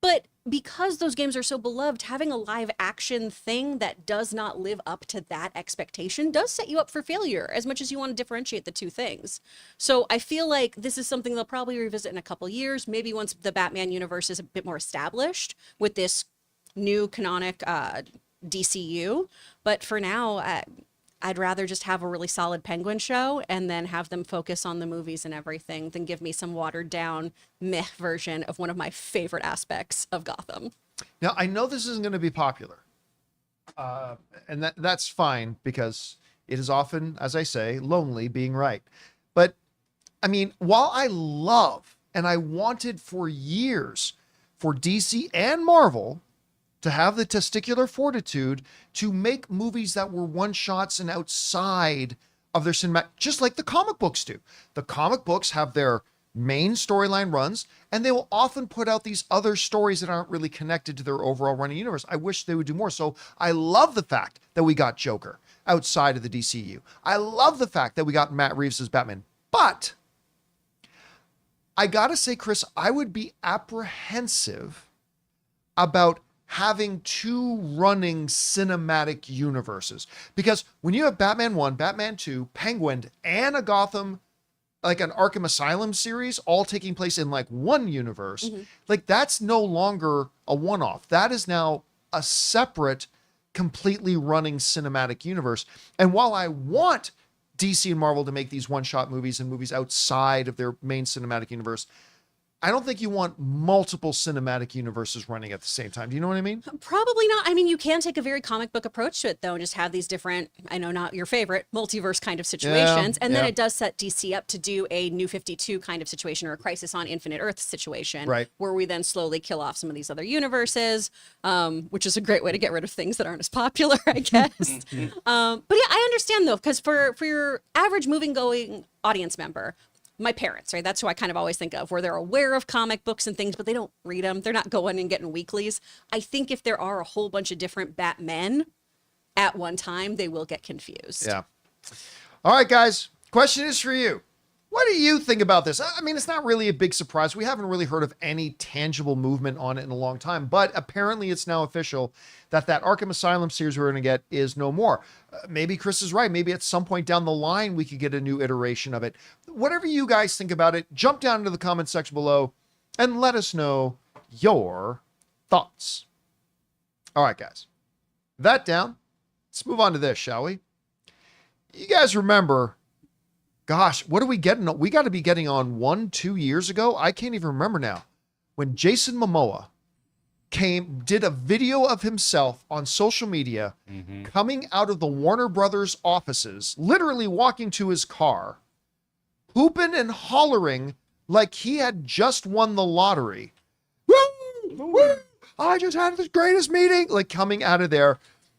But because those games are so beloved, having a live action thing that does not live up to that expectation does set you up for failure, as much as you want to differentiate the two things. So I feel like this is something they'll probably revisit in a couple years, maybe once the Batman universe is a bit more established with this new canonic DCU. But for now, I'd rather just have a really solid Penguin show and then have them focus on the movies and everything than give me some watered down meh version of one of my favorite aspects of Gotham. Now, I know this isn't going to be popular, and that's fine because it is often, as I say, lonely being right. But I mean, while I love and I wanted for years for DC and Marvel to have the testicular fortitude to make movies that were one shots and outside of their cinematic, just like the comic books do. The comic books have their main storyline runs, and they will often put out these other stories that aren't really connected to their overall running universe. I wish they would do more. So I love the fact that we got Joker outside of the DCU. I love the fact that we got Matt Reeves as Batman. But I gotta say, Chris, I would be apprehensive about having two running cinematic universes. Because when you have Batman 1, Batman 2, Penguin, and a Gotham, like an Arkham Asylum series, all taking place in like one universe, like that's no longer a one-off. That is now a separate, completely running cinematic universe. And while I want DC and Marvel to make these one-shot movies and movies outside of their main cinematic universe, I don't think you want multiple cinematic universes running at the same time. Do you know what I mean? Probably not. I mean, you can take a very comic book approach to it, though, and just have these different, I know not your favorite, multiverse kind of situations. And then it does set DC up to do a New 52 kind of situation or a Crisis on Infinite Earth situation, right, where we then slowly kill off some of these other universes, which is a great way to get rid of things that aren't as popular, I guess. But yeah, I understand, though, because for your average moving-going audience member, my parents, right? That's who I kind of always think of, where they're aware of comic books and things, but they don't read them. They're not going and getting weeklies. I think if there are a whole bunch of different Batmen at one time, they will get confused. Yeah. All right, guys. Question is for you. What do you think about this? I mean, it's not really a big surprise. We haven't really heard of any tangible movement on it in a long time, but apparently it's now official that Arkham Asylum series we're going to get is no more. Maybe Chris is right. Maybe at some point down the line, we could get a new iteration of it. Whatever you guys think about it, jump down into the comment section below and let us know your thoughts. All right, guys. That down. Let's move on to this, shall we? You guys remember... Gosh, what are we getting? We got to be getting on 1-2 years ago. I can't even remember now. When Jason Momoa did a video of himself on social media coming out of the Warner Brothers offices, literally walking to his car, hooping and hollering like he had just won the lottery. Woo! Woo! I just had the greatest meeting. Like coming out of there,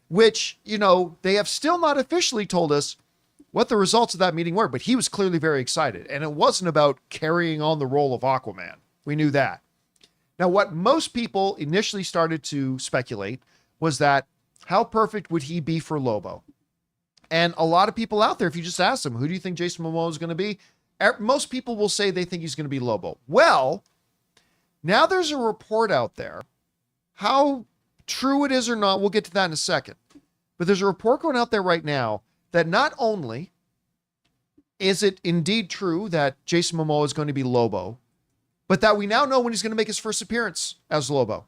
which, you know, they have still not officially told us what the results of that meeting were, but he was clearly very excited. And it wasn't about carrying on the role of Aquaman. We knew that. Now, what most people initially started to speculate was that how perfect would he be for Lobo? And a lot of people out there, if you just ask them, who do you think Jason Momoa is going to be? Most people will say they think he's going to be Lobo. Well, now there's a report out there. How true it is or not, we'll get to that in a second. But there's a report going out there right now that not only is it indeed true that Jason Momoa is going to be Lobo, but that we now know when he's going to make his first appearance as Lobo.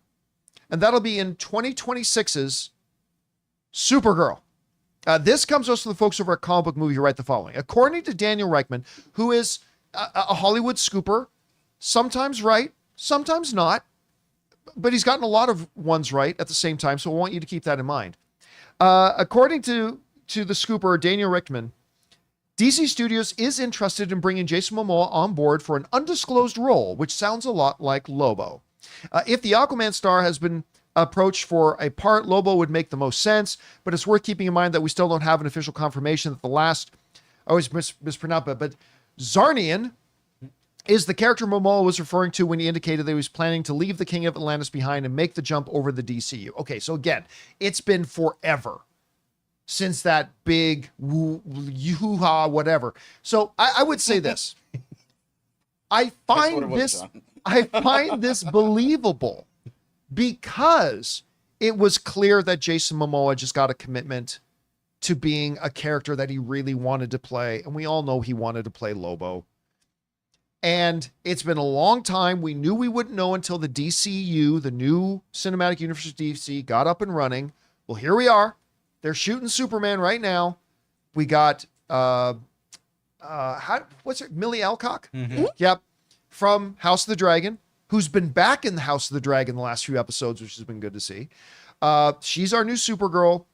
And that'll be in 2026's Supergirl. This comes to us from the folks over at Comic Book Movie who write the following. According to Daniel Reichman, who is a Hollywood scooper, sometimes right, sometimes not, but he's gotten a lot of ones right at the same time, so I want you to keep that in mind. According to the scooper, Daniel Richtman, DC Studios is interested in bringing Jason Momoa on board for an undisclosed role, which sounds a lot like Lobo. If the Aquaman star has been approach for a part, Lobo would make the most sense, but it's worth keeping in mind that we still don't have an official confirmation that the last, I always mispronounce it, but Zarnian is the character Momoa was referring to when he indicated that he was planning to leave the King of Atlantis behind and make the jump over the DCU. Okay, so again, it's been forever since that big hoo-ha, whatever. So I would say this. I find this believable because it was clear that Jason Momoa just got a commitment to being a character that he really wanted to play. And we all know he wanted to play Lobo. And it's been a long time. We knew we wouldn't know until the DCU, the new cinematic universe of DC, got up and running. Well, here we are. They're shooting Superman right now. We got, Millie Alcock? Mm-hmm. Yep. From House of the Dragon, who's been back in the House of the Dragon the last few episodes, which has been good to see. She's our new Supergirl.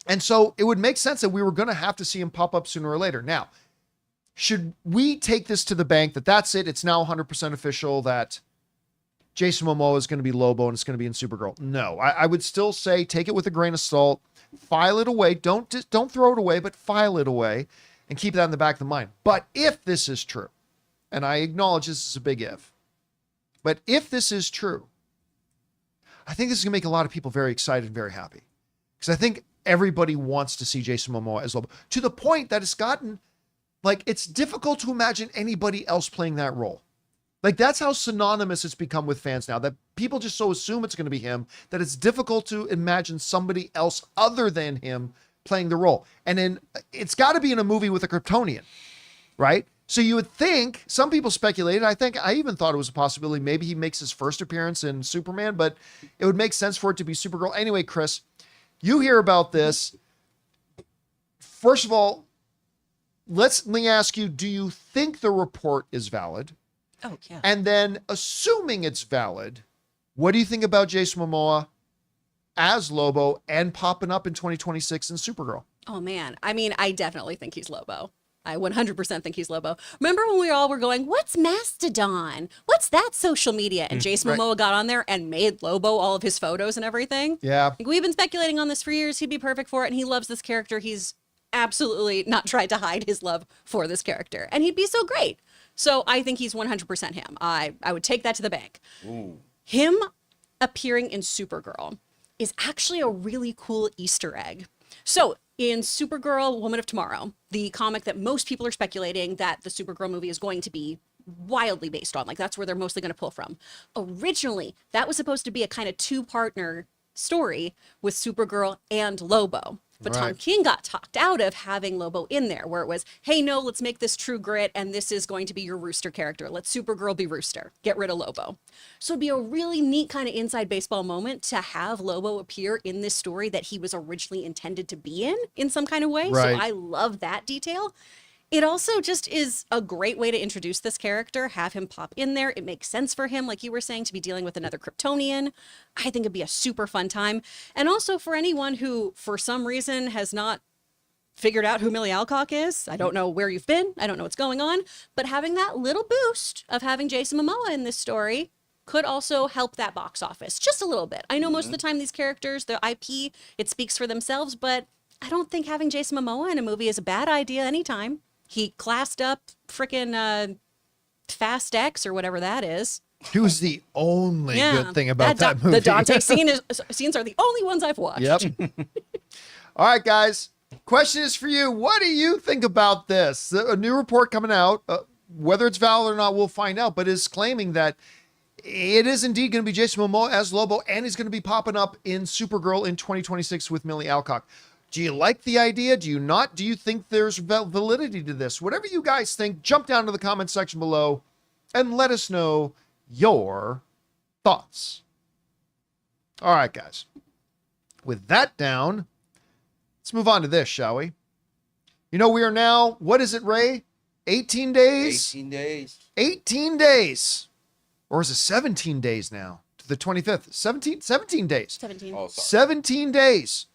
And so it would make sense that we were going to have to see him pop up sooner or later. Now, should we take this to the bank that that's it? It's now 100% official that Jason Momoa is going to be Lobo and it's going to be in Supergirl. No, I would still say take it with a grain of salt, file it away. Don't throw it away, but file it away and keep that in the back of the mind. But if this is true, and I acknowledge this is a big if, but if this is true, I think this is going to make a lot of people very excited and very happy. Because I think everybody wants to see Jason Momoa as Lobo, to the point that it's gotten, like, it's difficult to imagine anybody else playing that role. Like, that's how synonymous it's become with fans now, that people just so assume it's going to be him that it's difficult to imagine somebody else other than him playing the role. And then it's got to be in a movie with a Kryptonian, right? So you would think, some people speculated, I even thought it was a possibility, maybe he makes his first appearance in Superman, but it would make sense for it to be Supergirl. Anyway, Chris, you hear about this. First of all, let me ask you, do you think the report is valid? Oh, yeah. And then, assuming it's valid, what do you think about Jason Momoa as Lobo and popping up in 2026 in Supergirl? Oh, man. I mean, I definitely think he's Lobo. I 100% think he's Lobo. Remember when we all were going, what's Mastodon? What's that social media? And Jason Momoa got on there and made Lobo all of his photos and everything. Yeah. Like, we've been speculating on this for years. He'd be perfect for it. And he loves this character. He's absolutely not tried to hide his love for this character. And he'd be so great. So I think he's 100% him. I would take that to the bank. Ooh. Him appearing in Supergirl is actually a really cool Easter egg. So in Supergirl, Woman of Tomorrow, the comic that most people are speculating that the Supergirl movie is going to be wildly based on, like that's where they're mostly going to pull from. Originally, that was supposed to be a kind of two-partner story with Supergirl and Lobo. But Tom Right. King got talked out of having Lobo in there, where it was, hey, no, let's make this True Grit, and this is going to be your Rooster character. Let Supergirl be Rooster. Get rid of Lobo. So it'd be a really neat kind of inside baseball moment to have Lobo appear in this story that he was originally intended to be in some kind of way. Right. So I love that detail. It also just is a great way to introduce this character, have him pop in there. It makes sense for him, like you were saying, to be dealing with another Kryptonian. I think it'd be a super fun time. And also for anyone who, for some reason, has not figured out who Millie Alcock is. I don't know where you've been. I don't know what's going on. But having that little boost of having Jason Momoa in this story could also help that box office just a little bit. I know most of the time these characters, the IP, it speaks for themselves, but I don't think having Jason Momoa in a movie is a bad idea anytime. He classed up frickin' Fast X or whatever that is. He was the only good thing about that movie. The Dante scenes are the only ones I've watched. Yep. All right, guys. Question is for you. What do you think about this? A new report coming out, whether it's valid or not, we'll find out, but is claiming that it is indeed going to be Jason Momoa as Lobo, and he's going to be popping up in Supergirl in 2026 with Millie Alcock. Do you like the idea? Do you not? Do you think there's validity to this? Whatever you guys think, jump down to the comment section below and let us know your thoughts. All right, guys. With that down, let's move on to this, shall we? You know, we are now, what is it, Ray? 18 days? 18 days. 18 days. Or is it 17 days now? To the 25th. 17 days. 17. Oh, sorry. 17 days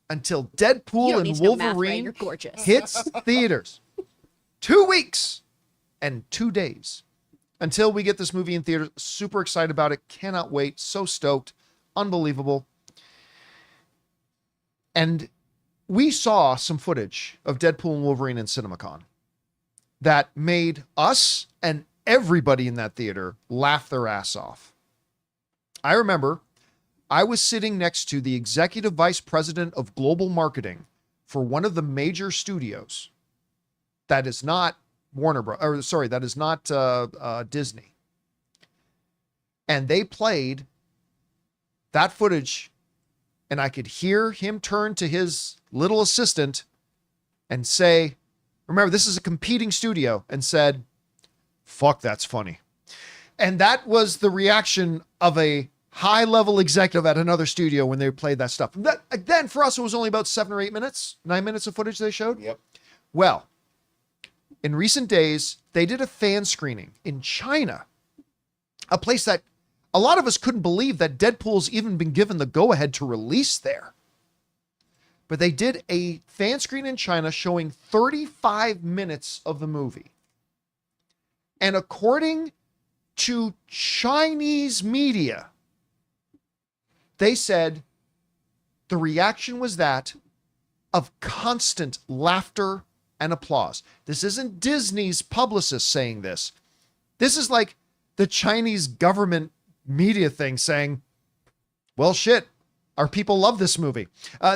until You don't Deadpool need and to know math, Ray. Wolverine You're gorgeous. hits theaters. 2 weeks and 2 days until we get this movie in theaters. Super excited about it. Cannot wait. So stoked. unbelievable. And we saw some footage of Deadpool and Wolverine in CinemaCon that made us and everybody in that theater laugh their ass off. I remember I was sitting next to the executive vice president of global marketing for one of the major studios that is not that is not Disney. And they played that footage, and I could hear him turn to his little assistant and say, remember, this is a competing studio, and said, "Fuck, that's funny." And that was the reaction of a high-level executive at another studio when they played that stuff. Then for us, it was only about 7 or 8 minutes, 9 minutes of footage they showed. Yep. Well, in recent days, they did a fan screening in China, a place that a lot of us couldn't believe that Deadpool's even been given the go-ahead to release there. But they did a fan screen in China showing 35 minutes of the movie. And according to Chinese media, they said the reaction was that of constant laughter and applause. This isn't Disney's publicist saying this. This is like the Chinese government media thing saying, well, shit, our people love this movie.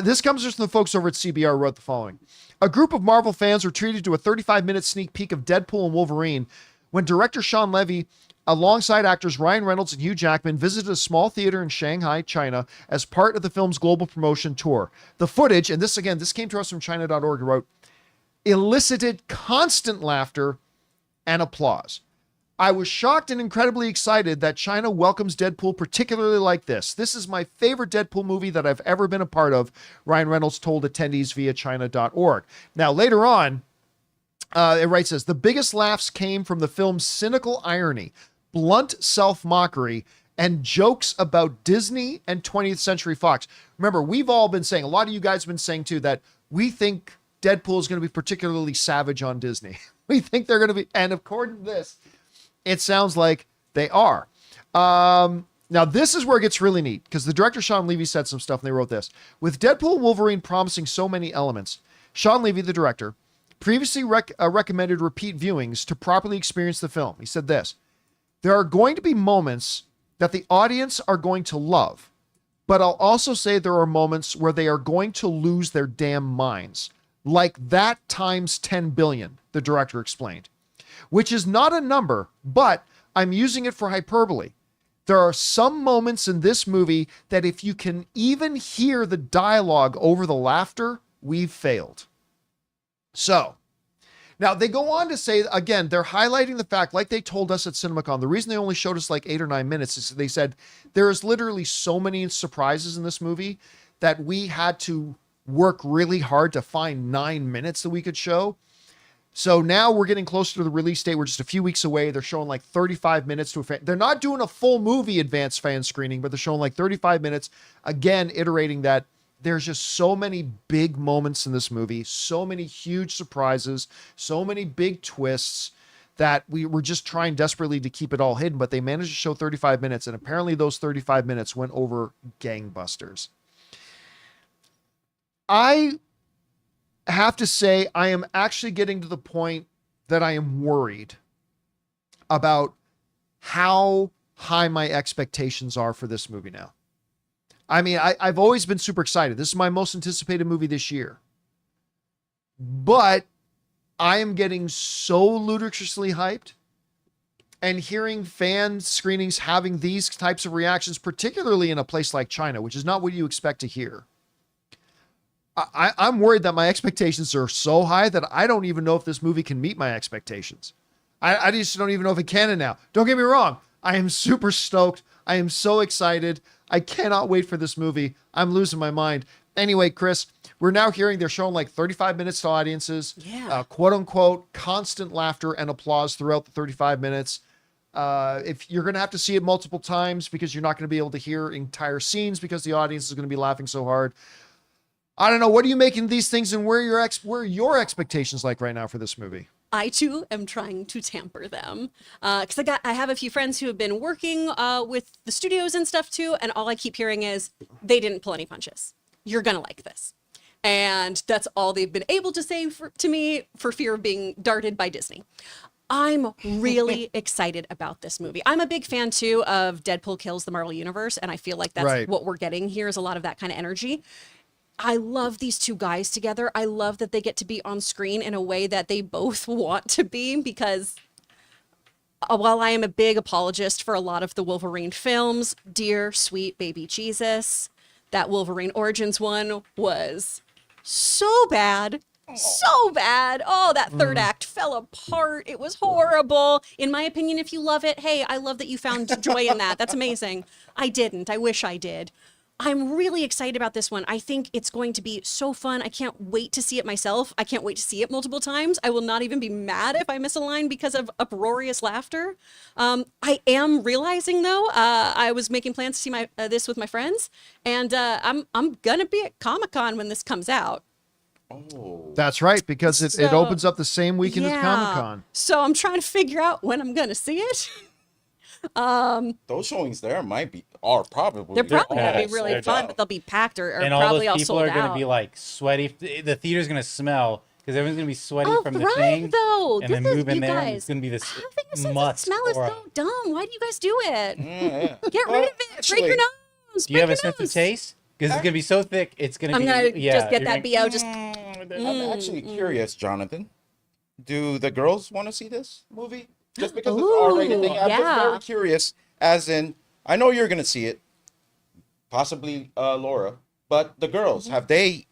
This comes from the folks over at CBR who wrote the following. A group of Marvel fans were treated to a 35-minute sneak peek of Deadpool and Wolverine when director Sean Levy, alongside actors Ryan Reynolds and Hugh Jackman, visited a small theater in Shanghai, China, as part of the film's global promotion tour. The footage, and this came to us from China.org, who wrote, elicited constant laughter and applause. I was shocked and incredibly excited that China welcomes Deadpool particularly like this. This is my favorite Deadpool movie that I've ever been a part of, Ryan Reynolds told attendees via China.org. Now, later on, it writes this, the biggest laughs came from the film's cynical irony, blunt self-mockery, and jokes about Disney and 20th Century Fox. Remember, we've all been saying, a lot of you guys have been saying too, that we think Deadpool is going to be particularly savage on Disney. We think they're going to be, and according to this, it sounds like they are. Now, this is where it gets really neat, because the director, Sean Levy, said some stuff, and they wrote this. With Deadpool and Wolverine promising so many elements, Sean Levy, the director, previously recommended repeat viewings to properly experience the film. He said this, there are going to be moments that the audience are going to love, but I'll also say there are moments where they are going to lose their damn minds. Like that times 10 billion, the director explained. Which is not a number, but I'm using it for hyperbole. There are some moments in this movie that if you can even hear the dialogue over the laughter, we've failed. So, now they go on to say, again, they're highlighting the fact, like they told us at CinemaCon, the reason they only showed us like 8 or 9 minutes is they said there is literally so many surprises in this movie that we had to work really hard to find 9 minutes that we could show. So now we're getting closer to the release date. We're just a few weeks away. They're showing like 35 minutes to a fan. They're not doing a full movie advanced fan screening, but they're showing like 35 minutes. Again, iterating that there's just so many big moments in this movie, so many huge surprises, so many big twists that we were just trying desperately to keep it all hidden, but they managed to show 35 minutes. And apparently those 35 minutes went over gangbusters. I have to say, I am actually getting to the point that I am worried about how high my expectations are for this movie now. I mean, I've always been super excited. This is my most anticipated movie this year. But I am getting so ludicrously hyped, and hearing fan screenings having these types of reactions, particularly in a place like China, which is not what you expect to hear. I'm worried that my expectations are so high that I don't even know if this movie can meet my expectations. I just don't even know if it can now. Don't get me wrong. I am super stoked. I am so excited. I cannot wait for this movie. I'm losing my mind. Anyway, Chris, we're now hearing they're showing like 35 minutes to audiences. Yeah. Quote unquote, constant laughter and applause throughout the 35 minutes. If you're going to have to see it multiple times because you're not going to be able to hear entire scenes because the audience is going to be laughing so hard. I don't know. What are you making these things, and where are your expectations like right now for this movie? I too am trying to tamper them because I have a few friends who have been working with the studios and stuff too, and all I keep hearing is they didn't pull any punches. You're gonna like this, and that's all they've been able to say to me for fear of being darted by Disney. I'm really excited about this movie. I'm a big fan too of Deadpool Kills the Marvel Universe, and I feel like that's what we're getting here is a lot of that kind of energy. I love these two guys together. I love that they get to be on screen in a way that they both want to be, because while I am a big apologist for a lot of the Wolverine films, dear sweet baby Jesus, that Wolverine Origins one was so bad. So bad. Oh, that third act fell apart. It was horrible. In my opinion, if you love it, hey, I love that you found joy in that. That's amazing. I didn't. I wish I did. I'm really excited about this one. I think it's going to be so fun. I can't wait to see it myself. I can't wait to see it multiple times. I will not even be mad if I miss a line because of uproarious laughter. I am realizing though, I was making plans to see this with my friends, and I'm gonna be at Comic-Con when this comes out. Oh, That's right, because it opens up the same weekend as Comic-Con. So I'm trying to figure out when I'm gonna see it. those showings there are probably They're probably gonna packed. be really They're fun, out. but they'll be packed or And all probably those all people sold are going to out. be like sweaty. The theater's going to smell because everyone's going to be sweaty Oh, from the right, thing. though. And then This is- move in you there. And guys, it's going to be this Having a sense of must. smell is aura. so dumb. Why do you guys do it? Yeah. Get Well, rid of it. actually, Break your nose. Do you have a Break your sense of nose. taste? Because it's going to be so thick, it's going to I'm be. gonna yeah, just get you're that gonna- BO. Just I'm actually curious, Jonathan. Do the girls want to see this movie? Just because it's R-rated thing, I'm just yeah. very curious. As in, I know you're gonna see it, possibly Laura, but the girls, have they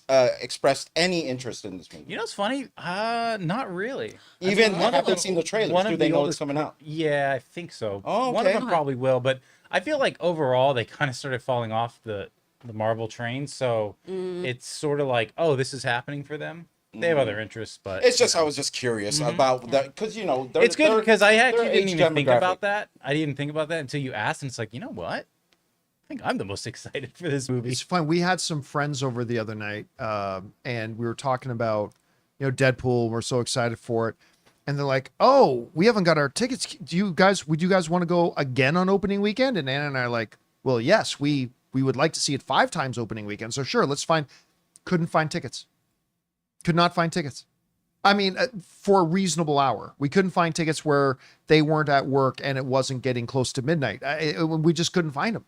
expressed any interest in this movie? You know what's funny? Not really. I Even mean, one of haven't them- seen the trailers. one Do of they the know oldest- it's coming out? Yeah, I think so. Oh, One of okay. them probably will, but I feel like overall they kind of started falling off the Marvel train. So it's sort of like, oh, this is happening for them. They have other interests, but It's just I was just curious about that because it's good because I actually didn't age even think demographic. about that. I didn't think about that until you asked, and it's like, you know what? I think I'm the most excited for this movie. It's fun. We had some friends over the other night, and we were talking about, Deadpool. We're so excited for it, and they're like, "Oh, we haven't got our tickets. Would you guys want to go again on opening weekend?" And Anna and I are like, "Well, yes, we would like to see it 5 times opening weekend. So sure, let's find." Couldn't find tickets. Could not find tickets. I mean, for a reasonable hour, we couldn't find tickets where they weren't at work and it wasn't getting close to midnight. We just couldn't find them.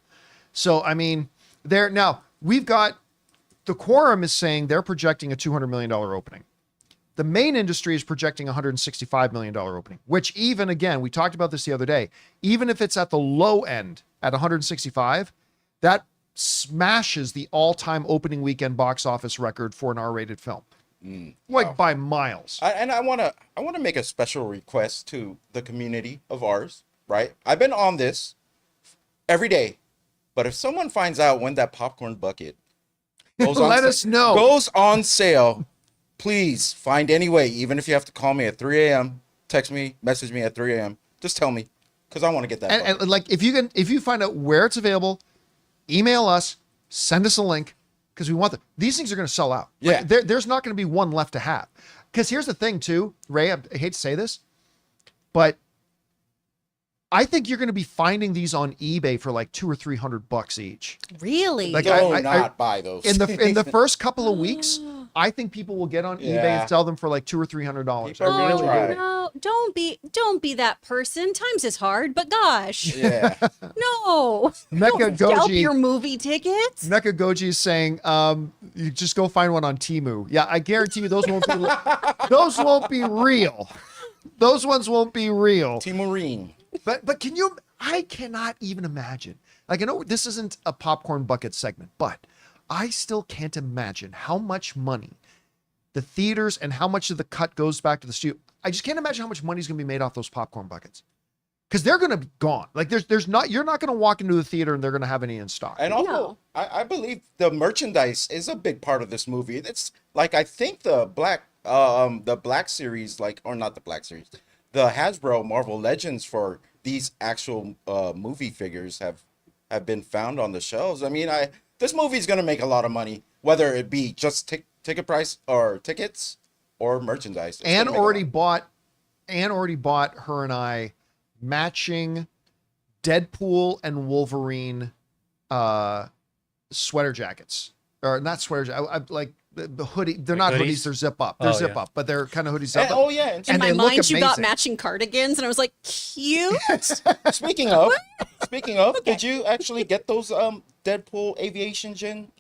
So, I mean, now we've got the quorum is saying they're projecting a $200 million opening. The main industry is projecting a $165 million opening, which even again, we talked about this the other day, even if it's at the low end at 165, that smashes the all-time opening weekend box office record for an R-rated film. By miles. I want to make a special request to the community of ours, right? I've been on this every day, but if someone finds out when that popcorn bucket goes on Let us know. goes on sale, please find any way, even if you have to call me at 3 a.m., text me, message me at 3 a.m., just tell me, because I want to get that. And like if you find out where it's available, email us, send us a link, because we want these things are going to sell out. Yeah. Like, there's not going to be one left to have. Because here's the thing too, Ray, I hate to say this, but I think you're going to be finding these on eBay for like $200 or $300 each. really? Like, Do not buy those. In the first couple of weeks, I think people will get on eBay Yeah. and sell them for like $200 or $300. People are I really gonna do. try. No, don't be that person. Times is hard, but gosh, yeah. no. Mecha Don't scalp Goji- your movie tickets. Mecha Goji is saying, you just go find one on Temu. Yeah, I guarantee you those won't be real. Those ones won't be real. T-Marine. But I cannot even imagine. Like, I know this isn't a popcorn bucket segment, but I still can't imagine how much money the theaters and how much of the cut goes back to the studio. I just can't imagine how much money is going to be made off those popcorn buckets. Because they're going to be gone. Like there's not, you're not going to walk into the theater and they're going to have any in stock. And also, No. I believe the merchandise is a big part of this movie. It's like I think the Black series, or not the Black series, the Hasbro Marvel Legends for these actual movie figures have been found on the shelves. I mean, this movie is gonna make a lot of money, whether it be just ticket price or tickets, or merchandise. It's Anne gonna make a already lot. bought. Anne already bought her and I matching Deadpool and Wolverine sweater jackets, or not sweater. I like the hoodie. They're Like not hoodies? hoodies. They're zip up. They're Oh, zip yeah. up, but they're kind of hoodies And- zip up. oh yeah. And In And my they look mind, you got amazing. matching cardigans, and I was like, cute. speaking of, did you actually get those Deadpool aviation gin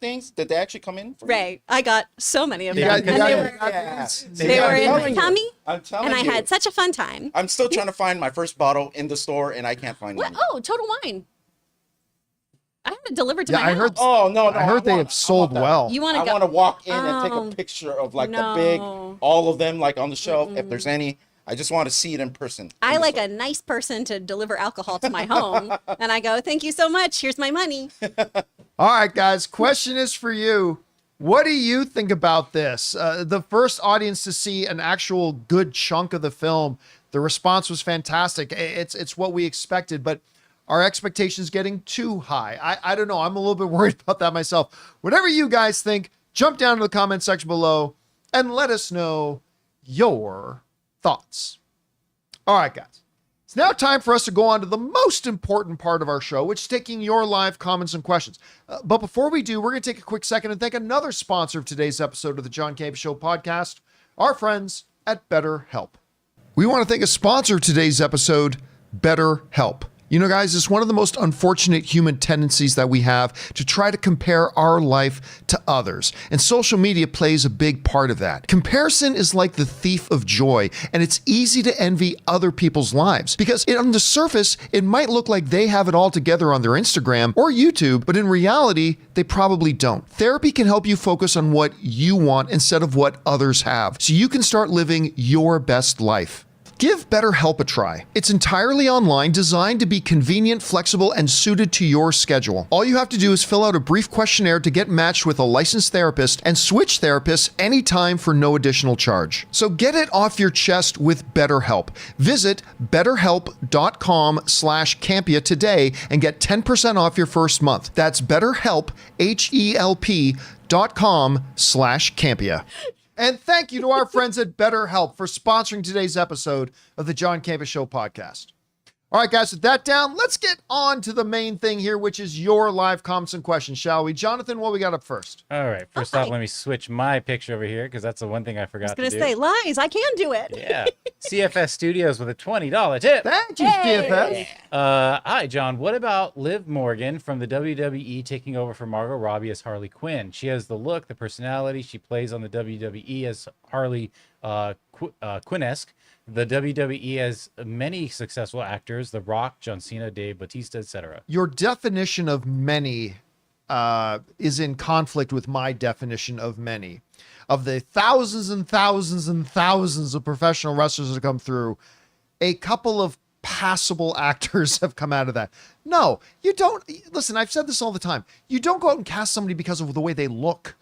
things? Did they actually come in? For you? Right. I got so many of You them. got- you and got- they you were, got Yeah. these? they Yeah, were I'm in telling my you. tummy, I'm telling and I you. had such a fun time. I'm still trying to find my first bottle in the store, and I can't find What? one. Oh, Total Wine. I have it delivered to Yeah, my I house. heard. Oh no, no! I heard they want- have sold I want that. well. You want I to go? want to walk in and take Oh, a picture of like the no. big, all of them like on the shelf, if there's any. I just want to see it in person. I like a nice person to deliver alcohol to my home, and I go, "Thank you so much. Here's my money." All right, guys. Question is for you. What do you think about this? The first audience to see an actual good chunk of the film, the response was fantastic. It's what we expected, but our expectations getting too high. I don't know. I'm a little bit worried about that myself. Whatever you guys think, jump down to the comment section below and let us know your thoughts. All right, guys. It's now time for us to go on to the most important part of our show, which is taking your live comments and questions. But before we do, we're going to take a quick second and thank another sponsor of today's episode of the John Campea Show podcast, our friends at BetterHelp. We want to thank a sponsor of today's episode, BetterHelp. You know, guys, it's one of the most unfortunate human tendencies that we have to try to compare our life to others. And social media plays a big part of that. Comparison is like the thief of joy, and it's easy to envy other people's lives because on the surface, it might look like they have it all together on their Instagram or YouTube, but in reality, they probably don't. Therapy can help you focus on what you want instead of what others have, so you can start living your best life. Give BetterHelp a try. It's entirely online, designed to be convenient, flexible, and suited to your schedule. All you have to do is fill out a brief questionnaire to get matched with a licensed therapist and switch therapists anytime for no additional charge. So get it off your chest with BetterHelp. Visit betterhelp.com/Campea today and get 10% off your first month. That's BetterHelp, HELP.com/Campea. And thank you to our friends at BetterHelp for sponsoring today's episode of the John Campea Show podcast. All right, guys, with that down, let's get on to the main thing here, which is your live comments and questions, shall we? Jonathan, what we got up first? All right. First off, let me switch my picture over here because that's the one thing I forgot I was going to to do. say, lies, I can do it. Yeah. CFS Studios with a $20 tip. Thank you, CFS. Hi, John. What about Liv Morgan from the WWE taking over for Margot Robbie as Harley Quinn? She has the look, the personality. She plays on the WWE as Harley Quinn-esque. The WWE has many successful actors: The Rock, John Cena, Dave Bautista, etc. Your definition of many is in conflict with my definition of many. Of the thousands and thousands and thousands of professional wrestlers that have come through, a couple of passable actors have come out of that. No, you don't. Listen, I've said this all the time. You don't go out and cast somebody because of the way they look.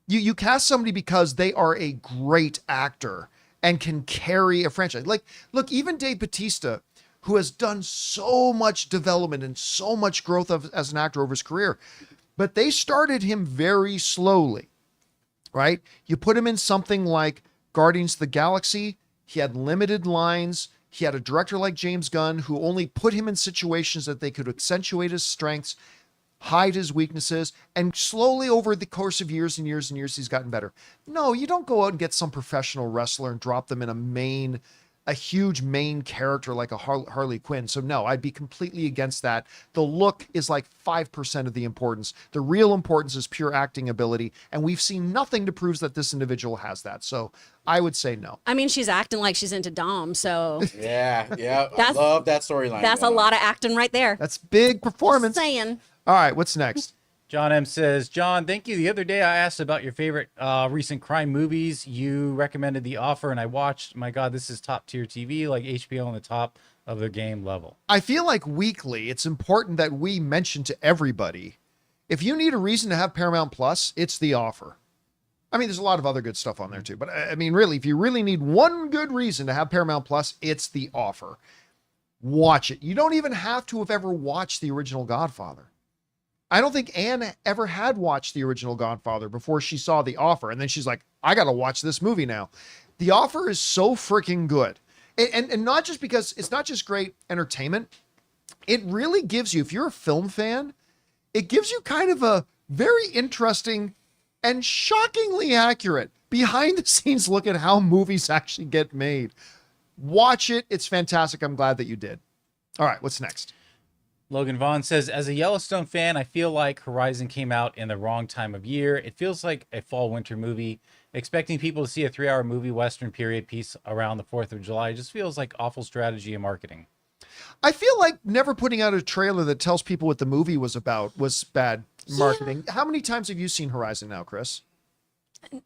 You cast somebody because they are a great actor and can carry a franchise. Like, look, even Dave Bautista, who has done so much development and so much growth as an actor over his career, but they started him very slowly, right? You put him in something like Guardians of the Galaxy, he had limited lines. He had a director like James Gunn who only put him in situations that they could accentuate his strengths, hide his weaknesses, and slowly over the course of years and years and years, he's gotten better. No, you don't go out and get some professional wrestler and drop them in a huge main character like a Harley Quinn. So no, I'd be completely against that. The look is like 5% of the importance. The real importance is pure acting ability. And we've seen nothing to prove that this individual has that. So I would say no. I mean, she's acting like she's into Dom, so Yeah. I That's- love that storyline. that's a lot of acting right there. That's big performance. Saying. All right, what's next? John M says, John, thank you. The other day I asked about your favorite recent crime movies. You recommended The Offer, and I watched. My God, this is top tier TV, like HBO on the top of the game level. I feel like weekly, it's important that we mention to everybody, if you need a reason to have Paramount Plus, it's The Offer. I mean, there's a lot of other good stuff on there too, but I mean, really, if you really need one good reason to have Paramount Plus, it's The Offer. Watch it. You don't even have to have ever watched the original Godfather. I don't think Anne ever had watched the original Godfather before she saw The Offer. And then she's like, I got to watch this movie now. The Offer is so freaking good. And not just because it's not just great entertainment. It really gives you, if you're a film fan, it gives you kind of a very interesting and shockingly accurate behind the scenes look at how movies actually get made. Watch it. It's fantastic. I'm glad that you did. All right, what's next? Logan Vaughn says, as a Yellowstone fan, I feel like Horizon came out in the wrong time of year. It feels like a fall-winter movie. Expecting people to see a 3-hour movie Western period piece around the 4th of July just feels like awful strategy and marketing. I feel like never putting out a trailer that tells people what the movie was about was bad marketing. Yeah. How many times have you seen Horizon now, Chris?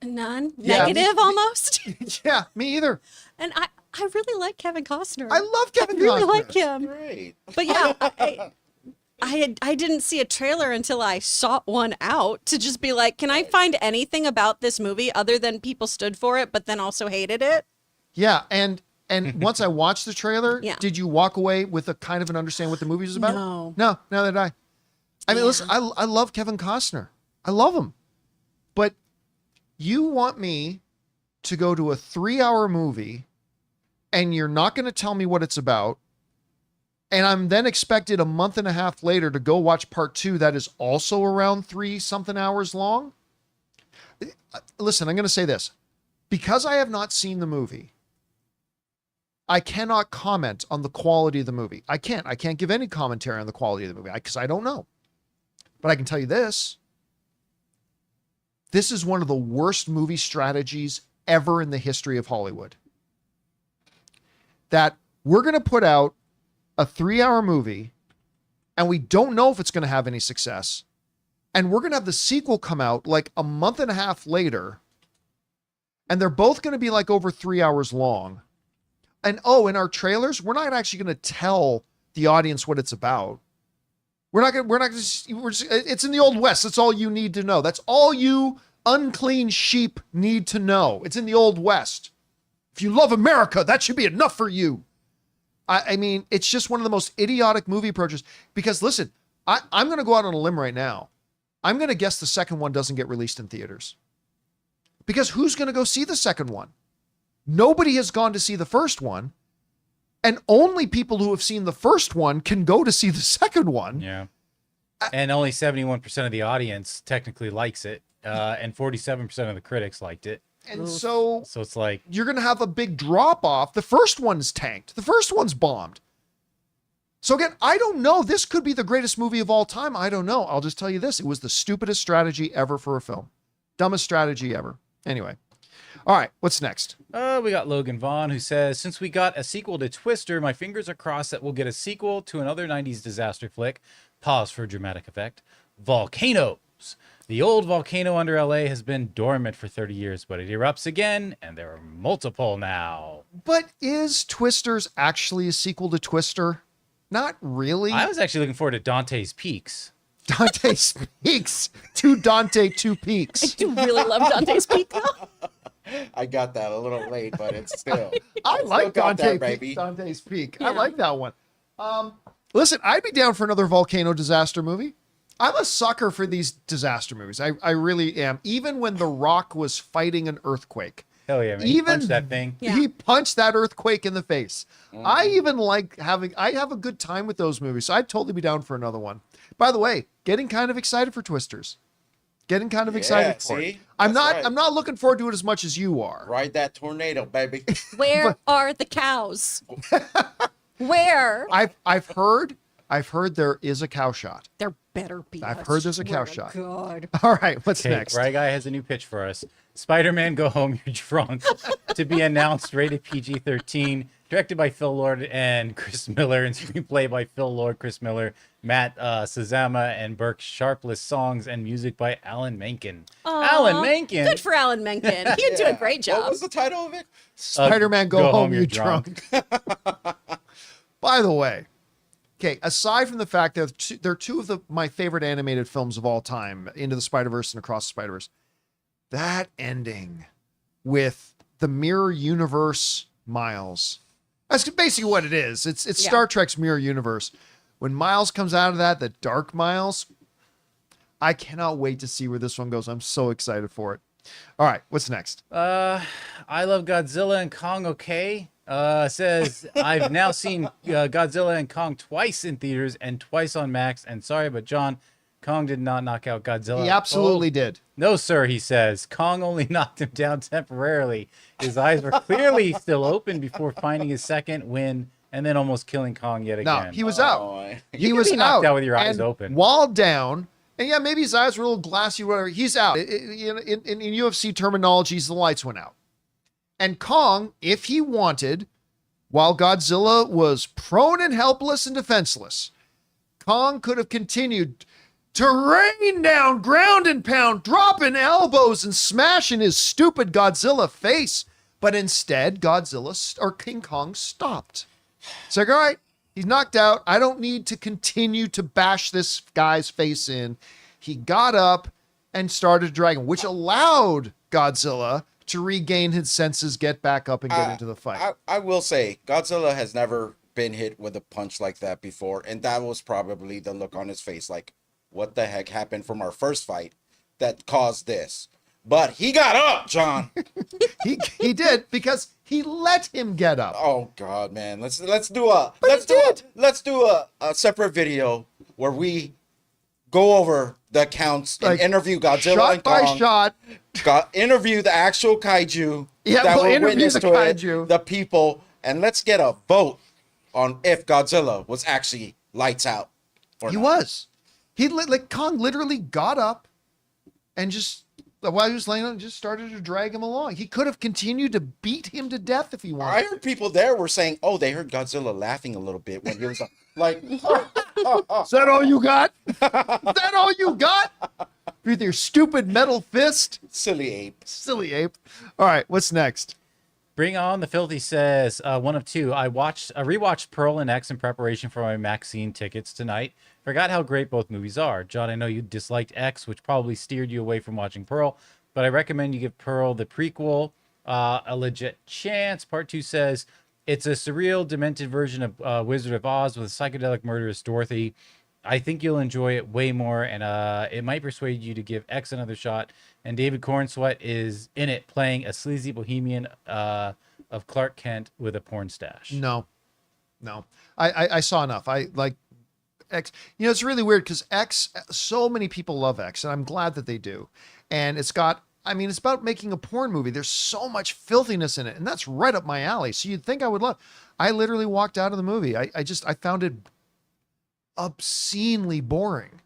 None. Yeah. Negative almost. Yeah, me either. And I really like Kevin Costner. I love Kevin Costner. I really like him. Great. But yeah, I didn't see a trailer until I sought one out to just be like, can I find anything about this movie other than people stood for it, but then also hated it? Yeah, and once I watched the trailer, Yeah. did you walk away with a kind of an understanding what the movie was about? No. Neither did I. I mean, listen, I love Kevin Costner. I love him. But you want me to go to a 3-hour movie and you're not going to tell me what it's about, and I'm then expected a month and a half later to go watch part 2 that is also around 3-something hours long? Listen, I'm going to say this. Because I have not seen the movie, I cannot comment on the quality of the movie. I can't give any commentary on the quality of the movie because I don't know. But I can tell you this. This is one of the worst movie strategies ever in the history of Hollywood. That we're going to put out a 3-hour movie and we don't know if it's going to have any success. And we're going to have the sequel come out like a month and a half later. And they're both going to be like over 3 hours long. And in our trailers, we're not actually going to tell the audience what it's about. It's in the Old West. That's all you need to know. That's all you unclean sheep need to know. It's in the Old West. If you love America, that should be enough for you. I mean, it's just one of the most idiotic movie approaches because listen, I'm going to go out on a limb right now. I'm going to guess the second one doesn't get released in theaters because who's going to go see the second one? Nobody has gone to see the first one. And only people who have seen the first one can go to see the second one. Yeah. And only 71% of the audience technically likes it. And 47% of the critics liked it. And so it's like, you're going to have a big drop off. The first one's tanked. The first one's bombed. So again, I don't know. This could be the greatest movie of all time. I don't know. I'll just tell you this. It was the stupidest strategy ever for a film. Dumbest strategy ever. Anyway. All right, what's next? We got Logan Vaughn who says, since we got a sequel to Twister, my fingers are crossed that we'll get a sequel to another 90s disaster flick. Pause for dramatic effect. Volcanoes. The old volcano under LA has been dormant for 30 years, but it erupts again, and there are multiple now. But is Twisters actually a sequel to Twister? Not really. I was actually looking forward to Dante's Peaks. Dante's Peaks. To Dante, two peaks. I do really love Dante's Peak, though. I got that a little late, but it's still. I like got that, Dante's Peak. Yeah. I like that one. Listen, I'd be down for another volcano disaster movie. I'm a sucker for these disaster movies. I really am. Even when The Rock was fighting an earthquake. Hell yeah, man. He punched that thing. Yeah. He punched that earthquake in the face. I even like I have a good time with those movies. So I'd totally be down for another one. By the way, getting kind of excited for Twisters. Getting kind of excited for it. I'm not looking forward to it as much as you are. Ride that tornado, baby. Where are the cows? Where? I've heard there is a cow shot. There better be. I've heard there's a cow shot. God. All right, what's Okay, next? Right Guy has a new pitch for us. Spider-Man Go Home, You're Drunk. To be announced, rated PG-13. Directed by Phil Lord and Chris Miller, and screenplay by Phil Lord, Chris Miller, Matt Sazama, and Burke Sharpless. Songs and music by Alan Menken. Alan Menken. Good for Alan Menken. He'd do a great job. What was the title of it? Spider-Man Go Home, You Drunk. By the way, okay, aside from the fact that they're two of my favorite animated films of all time, Into the Spider-Verse and Across the Spider-Verse, that ending with the Mirror Universe Miles. That's basically what it is. It's Star Trek's Mirror Universe. When Miles comes out of that, the Dark Miles, I cannot wait to see where this one goes. I'm so excited for it. All right, what's next? I love Godzilla and Kong. Okay. Says I've now seen Godzilla and Kong twice in theaters and twice on Max. And sorry, but John, Kong did not knock out Godzilla. He absolutely did. No, sir, he says. Kong only knocked him down temporarily. His eyes were clearly still open before finding his second win and then almost killing Kong yet again. No, he was out. Oh, He can was be knocked out out with your eyes and open. while down. And yeah, maybe his eyes were a little glassy, whatever. He's out. In UFC terminologies, the lights went out. And Kong, if he wanted, while Godzilla was prone and helpless and defenseless, Kong could have continued to rain down, ground and pound, dropping elbows and smashing his stupid Godzilla face. But instead, King Kong stopped. It's like, all right, he's knocked out. I don't need to continue to bash this guy's face in. He got up and started dragging, which allowed Godzilla to regain his senses, get back up, and get into the fight. I will say, Godzilla has never been hit with a punch like that before, and that was probably the look on his face, like, what the heck happened from our first fight that caused this? But he got up, John. He did, because he let him get up. Oh God, man. Let's do a separate video where we go over the accounts and Like, interview Godzilla shot and by Kong. shot. Interview the actual kaiju Yeah, that we'll were interview witness the to kaiju. it, the people, and let's get a vote on if Godzilla was actually lights out or He not. was. Kong literally got up and just, while he was laying on, just started to drag him along. He could have continued to beat him to death if he I wanted. heard people there were saying, "Oh, they heard Godzilla laughing a little bit when he was like." Is that all you got? Is that all you got? With your stupid metal fist? Silly ape. Silly ape. All right, what's next? Bring on the filthy says, one of two. I rewatched Pearl and X in preparation for my Maxine tickets tonight. Forgot how great both movies are. John, I know you disliked X, which probably steered you away from watching Pearl, but I recommend you give Pearl the prequel a legit chance. Part 2 says, it's a surreal, demented version of Wizard of Oz with a psychedelic murderous Dorothy. I think you'll enjoy it way more, and it might persuade you to give X another shot. And David Cornsweet is in it, playing a sleazy bohemian of Clark Kent with a porn stash. No. I saw enough. I like X. You know, it's really weird because X, so many people love X, and I'm glad that they do. And it's got, I mean, it's about making a porn movie. There's so much filthiness in it, and that's right up my alley. So you'd think I would love. I literally walked out of the movie. I found it obscenely boring.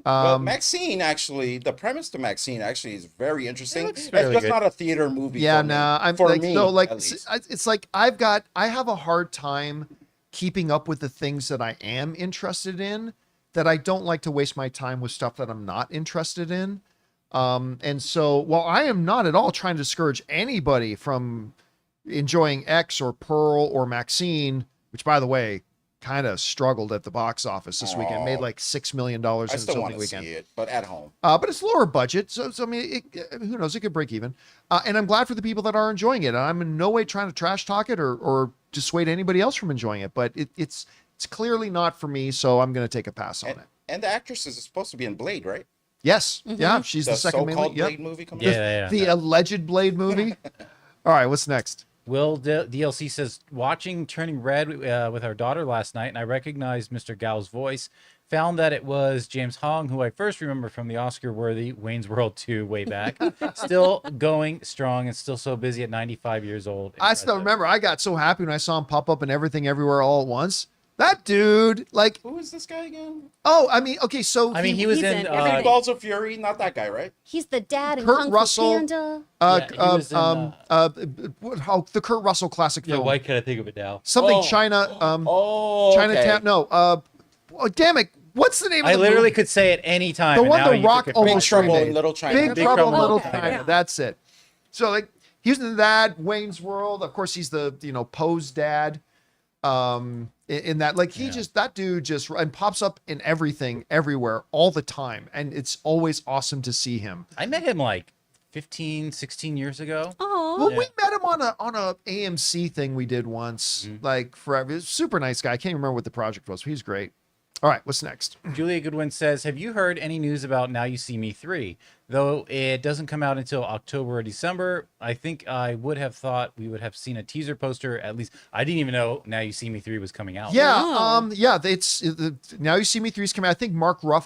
Well, Maxine, actually, the premise to Maxine actually is very interesting. looks It's really just good. not a theater movie. Yeah, for me. nah. I'm for like, me, no, like at least. it's like I have a hard time keeping up with the things that I am interested in. That I don't like to waste my time with stuff that I'm not interested in. And so, while I am not at all trying to discourage anybody from enjoying X or Pearl or Maxine, which, by the way, kind of struggled at the box office this weekend. It made like $6 million in I its still want opening to weekend. see it, but at home. But it's lower budget, so I mean, who knows? It could break even. And I'm glad for the people that are enjoying it. I'm in no way trying to trash talk it or dissuade anybody else from enjoying it. But it's clearly not for me, so I'm going to take a pass on it. And the actress is supposed to be in Blade, right? Yes, yeah, she's the second main so-called lead. Yep. Blade movie coming Yeah, out. The alleged Blade movie. All right, what's next? Will DLC says, watching Turning Red with our daughter last night, and I recognized Mr. Gao's voice. Found that it was James Hong, who I first remember from the Oscar-worthy Wayne's World 2 way back. Still going strong and still so busy at 95 years old. I still Impressive. remember I got so happy when I saw him pop up in Everything Everywhere All at Once. That dude, like, Who is this guy again? oh, I mean, okay, so I mean, he was He's in... in uh, everything. Balls of Fury, not that guy, right? He's the dad in Kurt Kung Russell, Fu Panda. Yeah, he was in, the Kurt Russell classic Yeah, film. why can't I think of it now? Something Oh. China, Oh, Chinatown. okay. No, oh, damn it. What's the name of I the literally movie? could say it any time. The and one now The you Rock took it from Big me. almost Trouble remade. in Little China. Big Big Trouble in Trouble Little in Little China. China. That's it. So like he's in that Wayne's World. Of course, he's the Poe's dad. In that, like that dude just and pops up in everything, everywhere, all the time, and it's always awesome to see him. I met him like 15, 16 years ago. Oh, Well, we met him on a AMC thing we did once, like forever. He's a super nice guy. I can't remember what the project was, but he's great. All right, what's next? Julia Goodwin says, have you heard any news about Now You See Me 3? Though it doesn't come out until October or December, I think I would have thought we would have seen a teaser poster. At least I didn't even know Now You See Me 3 was coming out. Yeah, Oh. it's Now You See Me 3's coming out. I think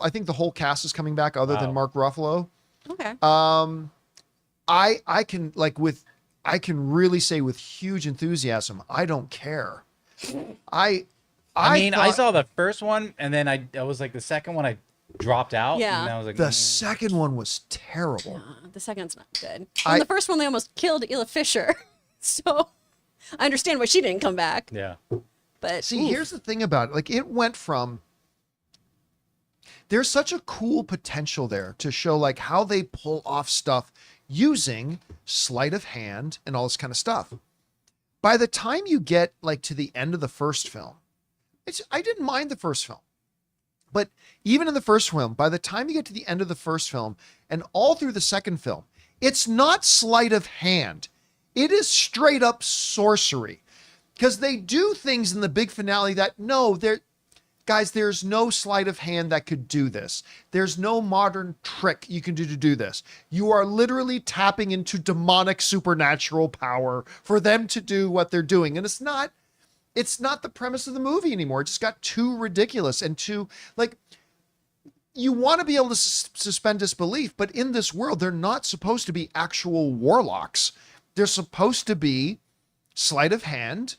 I think the whole cast is coming back other than Wow. Mark Ruffalo. Okay. I can really say with huge enthusiasm, I don't care. I I thought saw the first one, and then I was like the second one I dropped out. Yeah. And I was like, the second one was terrible. The second's not good. I- In the first one, they almost killed Ella Fisher. So I understand why she didn't come back. yeah. But See, oof. here's the thing about it. Like, it went from, there's such a cool potential there to show like how they pull off stuff using sleight of hand and all this kind of stuff. By the time you get like to the end of the first film, I didn't mind the first film. But even in the first film, by the time you get to the end of the first film and all through the second film, it's not sleight of hand. It is straight up sorcery. Because they do things in the big finale that, no, guys, there's no sleight of hand that could do this. There's no modern trick you can do to do this. You are literally tapping into demonic supernatural power for them to do what they're doing. And it's not the premise of the movie anymore. It just got too ridiculous and too, like, you want to be able to suspend disbelief, but in this world, they're not supposed to be actual warlocks. They're supposed to be sleight of hand,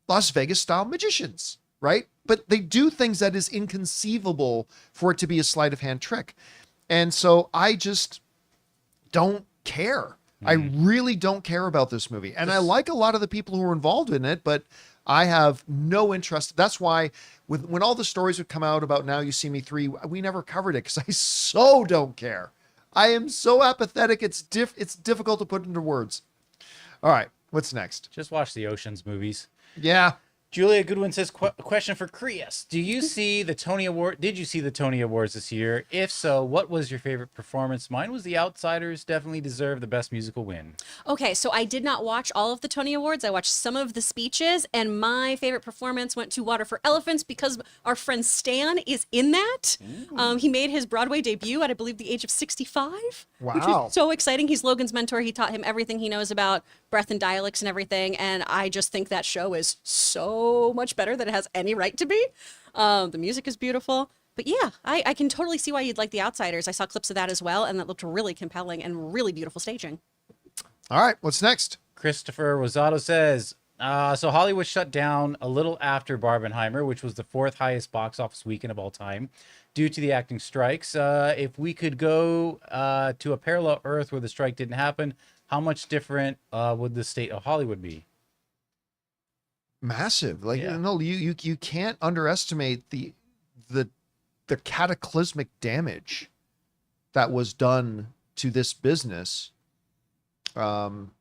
Las Vegas style magicians, right? But they do things that is inconceivable for it to be a sleight of hand trick. And so I just don't care. I really don't care about this movie. And I like a lot of the people who are involved in it, but I have no interest. That's why when all the stories would come out about Now You See Me 3, we never covered it because I so don't care. I am so apathetic. It's difficult to put into words. All right, what's next? Just watch the Oceans movies. Yeah. Julia Goodwin says, question for Chris. Did you see the Tony Awards this year? If so, what was your favorite performance? Mine was The Outsiders. Definitely deserved the best musical win. Okay, so I did not watch all of the Tony Awards. I watched some of the speeches, and my favorite performance went to Water for Elephants because our friend Stan is in that. He made his Broadway debut at, I believe, the age of 65. Which Wow. was so exciting. He's Logan's mentor. He taught him everything he knows about breath and dialects and everything. And I just think that show is so much better than it has any right to be. The music is beautiful. But yeah, I can totally see why you'd like The Outsiders. I saw clips of that as well, and that looked really compelling and really beautiful staging. All right, what's next? Christopher Rosado says, so Hollywood shut down a little after Barbenheimer, which was the 4th highest box office weekend of all time, due to the acting strikes. If we could go to a parallel Earth where the strike didn't happen, how much different would the state of Hollywood be? Massive. Like, Yeah. no, you can't underestimate the cataclysmic damage that was done to this business. And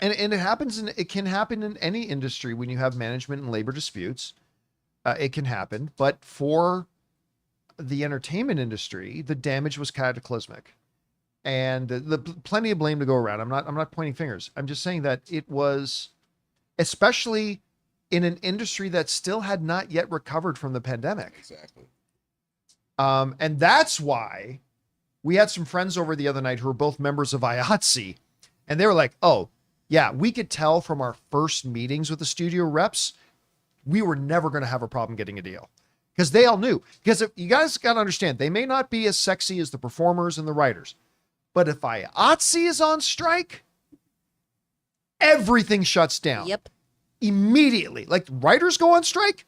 it can happen in any industry when you have management and labor disputes. It can happen, but for the entertainment industry, the damage was cataclysmic, and the plenty of blame to go around. I'm not pointing fingers. I'm just saying that it was, especially in an industry that still had not yet recovered from the pandemic. Exactly. And that's why we had some friends over the other night who were both members of IATSE, and they were like, oh, yeah, we could tell from our first meetings with the studio reps, we were never going to have a problem getting a deal. Because they all knew. Because you guys got to understand, they may not be as sexy as the performers and the writers, but if IATSE is on strike, everything shuts down. Yep. Immediately. Like, writers go on strike,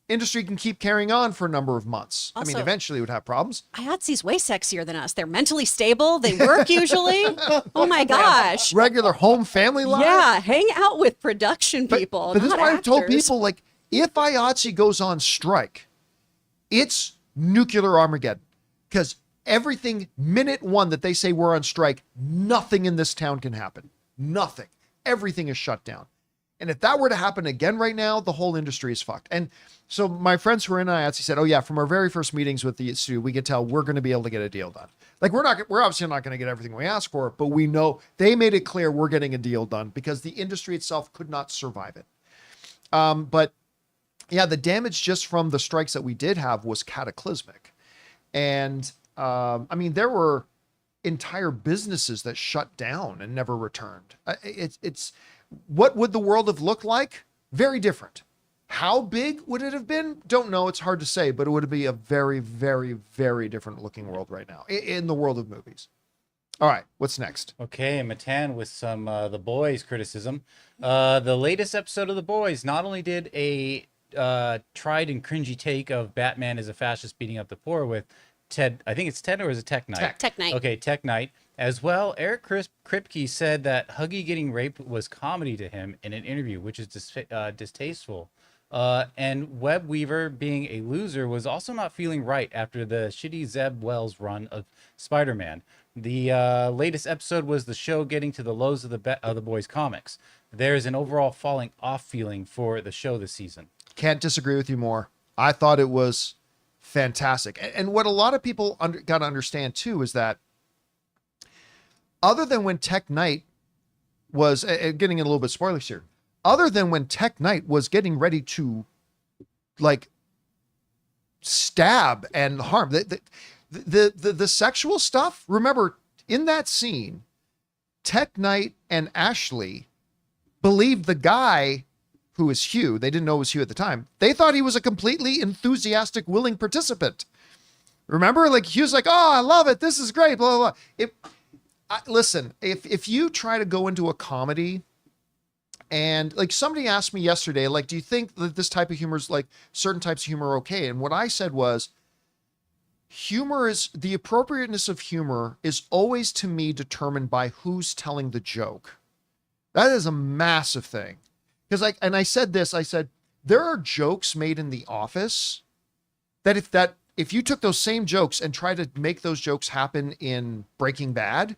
industry can keep carrying on for a number of months. I mean, Also- eventually it would have problems. IATSE's way sexier than us. They're mentally stable. They work usually. Oh my gosh. Regular home family life. Yeah, hang out with production people. But this is not why I've told actors. people, like, if IATSE goes on strike, it's nuclear Armageddon. Because everything, minute one that they say we're on strike, nothing in this town can happen. Nothing. Everything is shut down. And if that were to happen again right now, the whole industry is fucked. And so my friends who are in IATSE said, oh yeah, from our very first meetings with the studio, we could tell we're going to be able to get a deal done. Like, we're obviously not going to get everything we ask for, but we know they made it clear we're getting a deal done because the industry itself could not survive it. But yeah, the damage just from the strikes that we did have was cataclysmic. And I mean, there were entire businesses that shut down and never returned. It's what would the world have looked like? Very different. How big would it have been? Don't know. It's hard to say, but it would be a very, very, very different looking world right now in the world of movies. All right, what's next? Okay, Matan with some The Boys criticism. The latest episode of The Boys not only did a tried and cringy take of Batman as a fascist beating up the poor with Ted, I think it's Ted, or is it Tech Knight? Tech Knight. Okay, Tech Knight. As well, Eric Kripke said that Huggy getting raped was comedy to him in an interview, which is distasteful. And Web Weaver being a loser was also not feeling right after the shitty Zeb Wells run of Spider-Man. The latest episode was the show getting to the lows of the Boys comics. There's an overall falling off feeling for the show this season. Can't disagree with you more. I thought it was fantastic. And what a lot of people got to understand too is that other than when Tech Knight was getting a little bit spoilers here, other than when Tech Knight was getting ready to like stab and harm the sexual stuff. Remember in that scene, Tech Knight and Ashley believed the guy who was Hugh. They didn't know it was Hugh at the time. They thought he was a completely enthusiastic, willing participant. Remember, like Hugh's like, "Oh, I love it. This is great." Blah blah blah. Listen, if you try to go into a comedy, and like somebody asked me yesterday, like, do you think that this type of humor is like certain types of humor are okay? And what I said was, humor is the appropriateness of humor is always to me determined by who's telling the joke. That is a massive thing. Because I said this, I said, there are jokes made in The Office that if you took those same jokes and tried to make those jokes happen in Breaking Bad,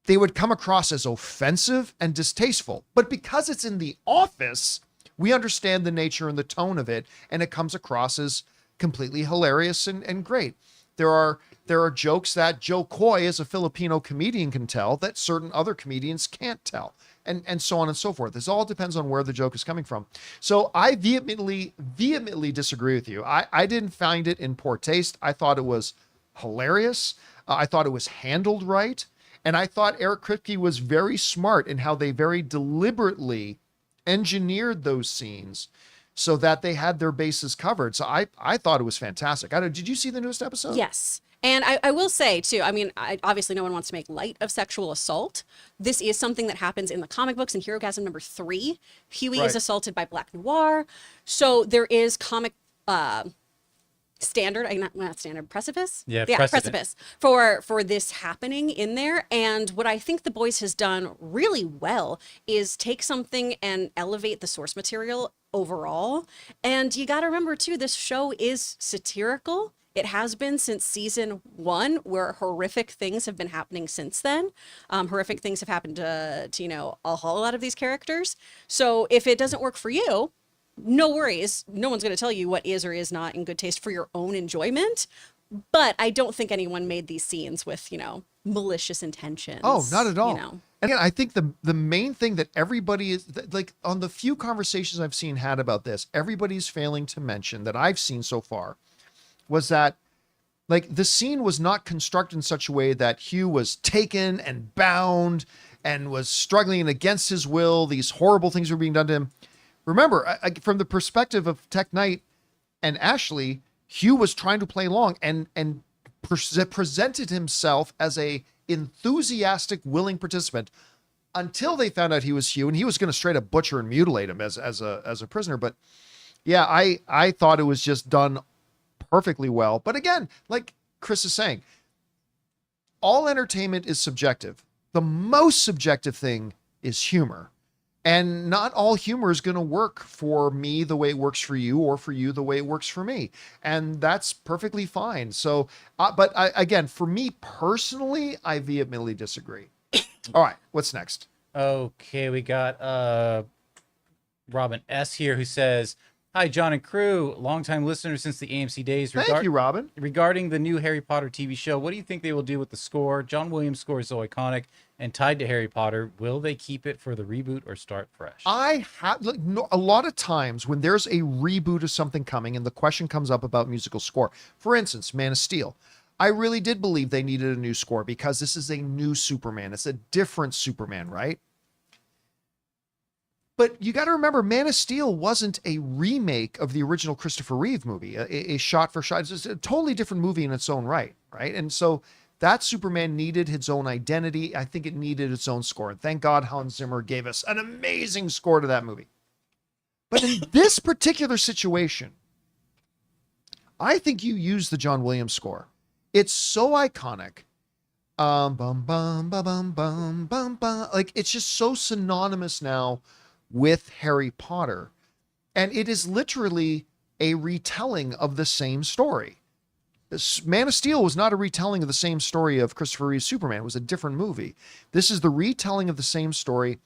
they would come across as offensive and distasteful. But because it's in The Office, we understand the nature and the tone of it, and it comes across as completely hilarious and great. There are jokes that Joe Coy, as a Filipino comedian, can tell that certain other comedians can't tell, and so on and so forth. This all depends on where the joke is coming from. So I vehemently disagree with you. I didn't find it in poor taste. I thought it was hilarious. I thought it was handled right. And I thought Eric Kripke was very smart in how they very deliberately engineered those scenes so that they had their bases covered. So I thought it was fantastic. Did you see the newest episode? Yes. And I will say, too, I mean, obviously no one wants to make light of sexual assault. This is something that happens in the comic books in Herogasm number 3. Huey is assaulted by Black Noir. So there is comic standard, not standard, precipice? Yeah, precipice for this happening in there. And what I think The Boys has done really well is take something and elevate the source material overall. And you got to remember, too, this show is satirical. It has been since season 1, where horrific things have been happening since then. Horrific things have happened to a whole lot of these characters. So if it doesn't work for you, no worries. No one's going to tell you what is or is not in good taste for your own enjoyment. But I don't think anyone made these scenes with, malicious intentions. Oh, not at all. And again, I think the main thing that everybody is like, on the few conversations I've seen had about this, everybody's failing to mention that I've seen so far was that like the scene was not constructed in such a way that Hugh was taken and bound and was struggling against his will. These horrible things were being done to him. Remember, from the perspective of Tech Knight and Ashley, Hugh was trying to play along and presented himself as a enthusiastic, willing participant until they found out he was Hugh, and he was going to straight up butcher and mutilate him as a prisoner. But yeah, I thought it was just done perfectly well. But again, like Chris is saying, all entertainment is subjective. The most subjective thing is humor. And not all humor is going to work for me the way it works for you, or for you the way it works for me. And that's perfectly fine. So, again, for me personally, I vehemently disagree. All right, what's next? Okay, we got Robin S. here who says, Hi, John and crew, longtime listeners since the AMC days. Thank you, Robin. Regarding the new Harry Potter TV show, what do you think they will do with the score? John Williams' score is so iconic and tied to Harry Potter. Will they keep it for the reboot or start fresh? A lot of times when there's a reboot of something coming and the question comes up about musical score, for instance, Man of Steel, I really did believe they needed a new score because this is a new Superman. It's a different Superman, right? But you got to remember, Man of Steel wasn't a remake of the original Christopher Reeve movie, a shot for shot. It's a totally different movie in its own right? And so that Superman needed its own identity. I think it needed its own score. And thank God Hans Zimmer gave us an amazing score to that movie. But in this particular situation, I think you use the John Williams score. It's so iconic. Bum, bum, bum, bum, bum, bum, bum. Like, it's just so synonymous now with Harry Potter. And it is literally a retelling of the same story. Man of Steel was not a retelling of the same story of Christopher Reeve's Superman. It was a different movie. This is the retelling of the same story.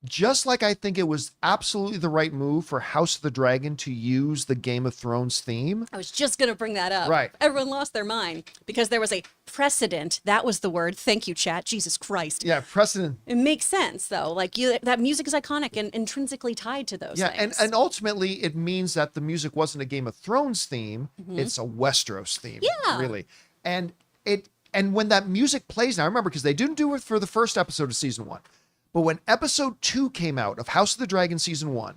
Just like I think it was absolutely the right move for House of the Dragon to use the Game of Thrones theme. I was just going to bring that up. Right. Everyone lost their mind because there was a precedent. That was the word. Thank you, chat. Jesus Christ. Yeah, precedent. It makes sense, though. Like, that music is iconic and intrinsically tied to those things. And ultimately it means that the music wasn't a Game of Thrones theme. It's a Westeros theme. Yeah. Really. And when that music plays now, I remember because they didn't do it for the first episode of season 1. But when episode 2 came out of House of the Dragon season 1,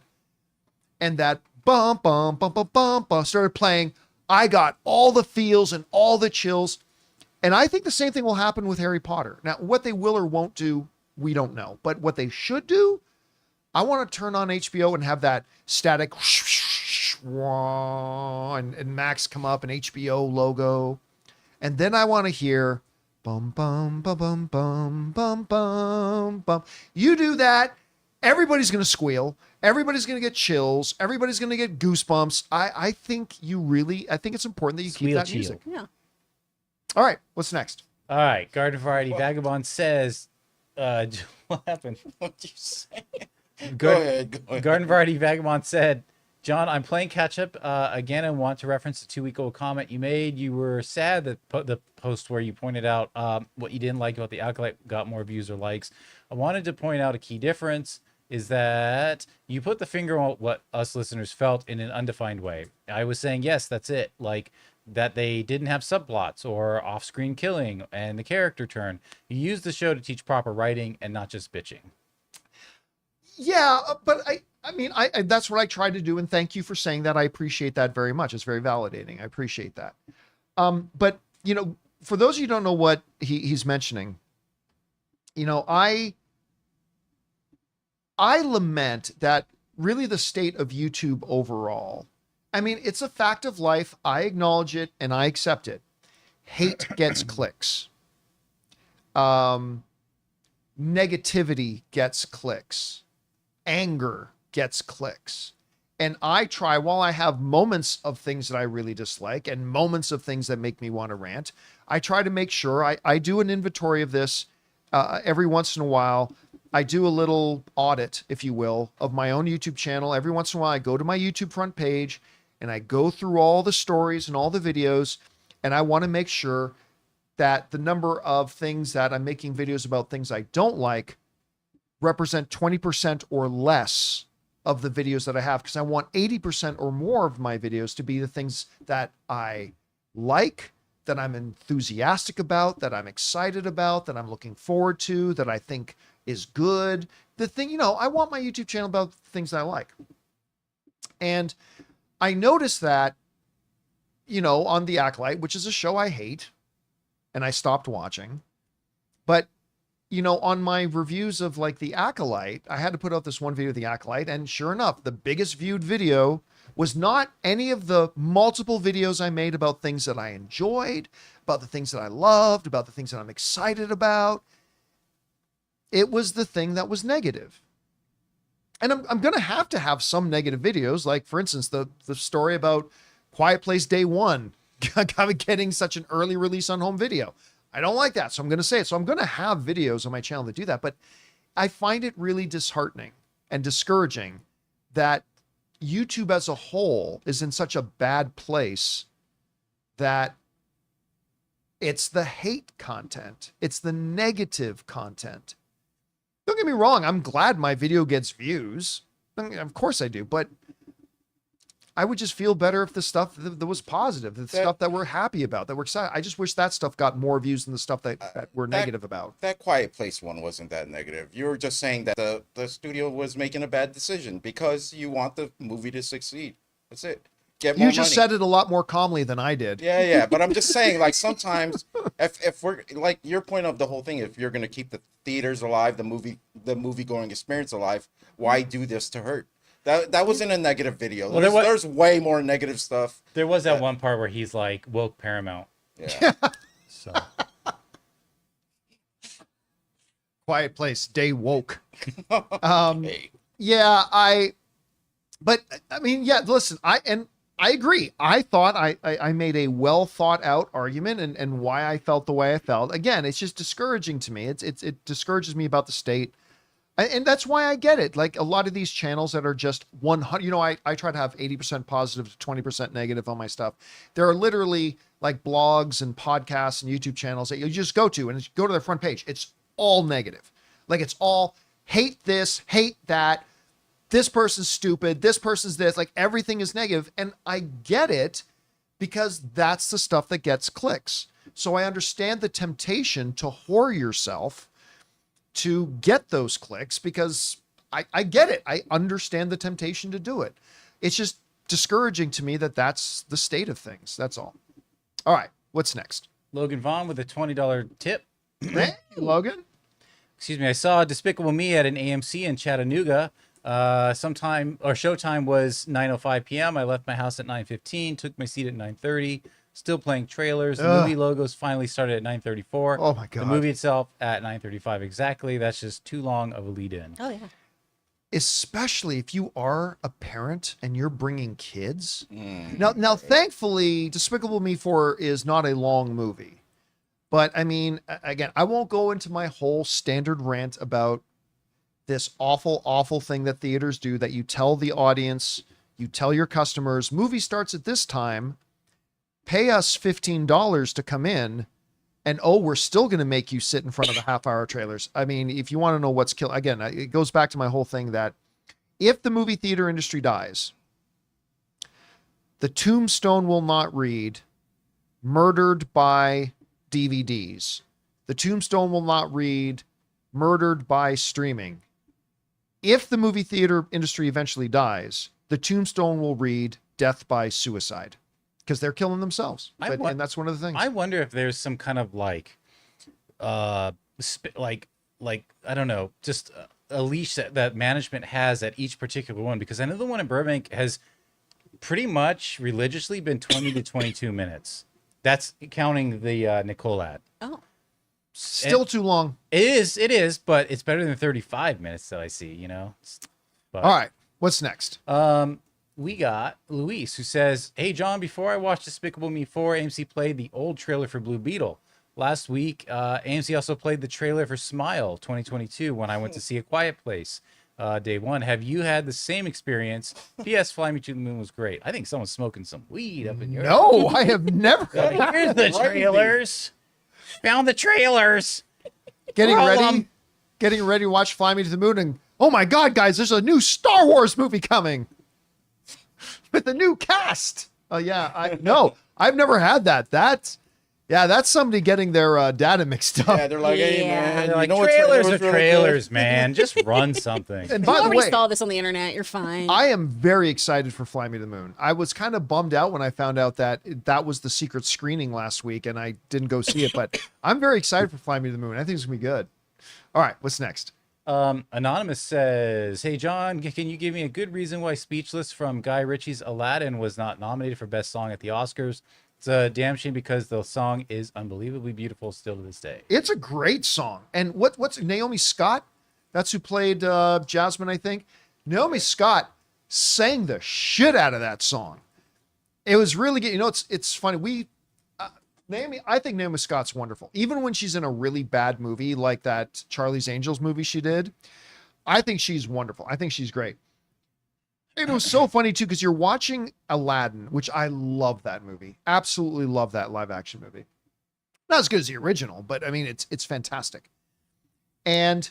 and that bum, bum, bum, bum, bum, bum started playing, I got all the feels and all the chills. And I think the same thing will happen with Harry Potter. Now, what they will or won't do, we don't know. But what they should do, I want to turn on HBO and have that static and Max come up, an HBO logo. And then I want to hear bum, bum, bum, bum, bum, bum, bum, bum. You do that, everybody's going to squeal. Everybody's going to get chills. Everybody's going to get goosebumps. I think it's important that you keep that music. Yeah. All right, what's next? All right, Garden Variety Vagabond says, what happened? What'd you say? Go ahead. Garden Variety Vagabond said, John, I'm playing catch up again and want to reference the 2-week-old comment you made. You were sad that the post where you pointed out what you didn't like about the Acolyte got more views or likes. I wanted to point out a key difference is that you put the finger on what us listeners felt in an undefined way. I was saying, yes, that's it. Like that they didn't have subplots or off-screen killing and the character turn. You used the show to teach proper writing and not just bitching. Yeah, but I mean, that's what I tried to do, and thank you for saying that. I appreciate that very much. It's very validating. I appreciate that. But for those of you who don't know what he's mentioning, I lament that really the state of YouTube overall. I mean, it's a fact of life. I acknowledge it and I accept it. Hate gets clicks. Negativity gets clicks. Anger gets clicks. And I try, while I have moments of things that I really dislike and moments of things that make me want to rant, I try to make sure I do an inventory of this every once in a while. I do a little audit, if you will, of my own YouTube channel. Every once in a while, I go to my YouTube front page and I go through all the stories and all the videos. And I want to make sure that the number of things that I'm making videos about things I don't like represent 20% or less of the videos that I have, because I want 80% or more of my videos to be the things that I like, that I'm enthusiastic about, that I'm excited about, that I'm looking forward to, that I think is good. The thing, I want my YouTube channel about things that I like. And I noticed that, on The Acolyte, which is a show I hate and I stopped watching, but on my reviews of like The Acolyte, I had to put out this one video of The Acolyte, and sure enough, the biggest viewed video was not any of the multiple videos I made about things that I enjoyed, about the things that I loved, about the things that I'm excited about. It was the thing that was negative. And I'm going to have some negative videos, like, for instance, the story about Quiet Place Day 1 getting such an early release on home video. I don't like that, so I'm going to say it. So I'm going to have videos on my channel that do that, but I find it really disheartening and discouraging that, YouTube as a whole is in such a bad place that it's the hate content. It's the negative content. Don't get me wrong. I'm glad my video gets views. I mean, of course I do, but I would just feel better if the stuff that was positive, the stuff that we're happy about, that we're excited. I just wish that stuff got more views than the stuff that we're negative about. That Quiet Place one wasn't that negative. You were just saying that the studio was making a bad decision because you want the movie to succeed. That's it. Get more You just money. said it a lot more calmly than I did. Yeah, but I'm just saying, like, sometimes if we're like your point of the whole thing, if you're gonna keep the theaters alive, the movie going experience alive, why do this to hurt? That wasn't a negative video. Well, There's way more negative stuff. There was that one part where he's like woke Paramount. Yeah. So Quiet Place, day woke. Hey. Yeah, but I mean, yeah, listen, I agree. I thought I made a well thought out argument and why I felt the way I felt. Again, it's just discouraging to me. It discourages me about the state. And that's why I get it. Like a lot of these channels that are just 100, I try to have 80% positive to 20% negative on my stuff. There are literally like blogs and podcasts and YouTube channels that you just go to and go to their front page. It's all negative. Like it's all hate this, hate that. This person's stupid. This person's this. Like everything is negative. And I get it because that's the stuff that gets clicks. So I understand the temptation to whore yourself to get those clicks because I get it. I understand the temptation to do it. It's just discouraging to me that that's the state of things. That's all. All right. What's next? Logan Vaughn with a $20 tip. Hey, Logan. Excuse me. I saw Despicable Me at an AMC in Chattanooga. Showtime was 9:05 p.m. I left my house at 9:15. Took my seat at 9:30. Still playing trailers. The movie logos finally started at 9:34. Oh my God. The movie itself at 9:35 exactly. That's just too long of a lead in. Oh yeah. Especially if you are a parent and you're bringing kids. Now, thankfully, Despicable Me 4 is not a long movie. But I mean, again, I won't go into my whole standard rant about this awful, awful thing that theaters do that you tell the audience, you tell your customers, movie starts at this time. Pay us $15 to come in, and we're still going to make you sit in front of the half-hour trailers. I mean, if you want to know what's killing, again, it goes back to my whole thing that if the movie theater industry dies, the tombstone will not read "murdered by DVDs." The tombstone will not read "murdered by streaming." If the movie theater industry eventually dies, the tombstone will read "death by suicide." Because they're killing themselves, and that's one of the things. I wonder if there's some kind of like I don't know, just a leash that management has at each particular one. Because I know the one in Burbank has pretty much religiously been 20 to 22 minutes. That's counting the Nicole ad. Oh. Still too long. It is, but it's better than 35 minutes that I see. But, All right, what's next? We got Luis, who says, "Hey, John, before I watched Despicable Me 4, AMC played the old trailer for Blue Beetle. Last week, AMC also played the trailer for Smile 2022 when I went to see A Quiet Place day one. Have you had the same experience? P.S. Fly Me to the Moon was great." I think someone's smoking some weed up in your... No, I have never. Here's the trailers. Found the trailers. Getting Roll ready 'em. to watch Fly Me to the Moon, and oh my God, guys, there's a new Star Wars movie coming with a new cast. Oh yeah, I've never had that. That's somebody getting their data mixed up. Yeah, they're like, hey, man, They're like, you know what trailers trailer are was really trailers, man. Just run something. And You by the already way, saw this on the internet. You're fine. I am very excited for Fly Me to the Moon. I was kind of bummed out when I found out that that was the secret screening last week and I didn't go see it, but I'm very excited for Fly Me to the Moon. I think it's gonna be good. All right, what's next? Anonymous says, "Hey, John, can you give me a good reason why Speechless from Guy Ritchie's Aladdin was not nominated for Best Song at the Oscars? It's a damn shame because the song is unbelievably beautiful still to this day." It's a great song. And what's Naomi Scott? That's who played Jasmine, I think. Naomi Scott sang the shit out of that song. It was really good. It's funny. I think Naomi Scott's wonderful. Even when she's in a really bad movie like that Charlie's Angels movie she did, I think she's wonderful. I think she's great. It was so funny too, because you're watching Aladdin, which I love that movie. Absolutely love that live action movie. Not as good as the original, but I mean, it's fantastic. And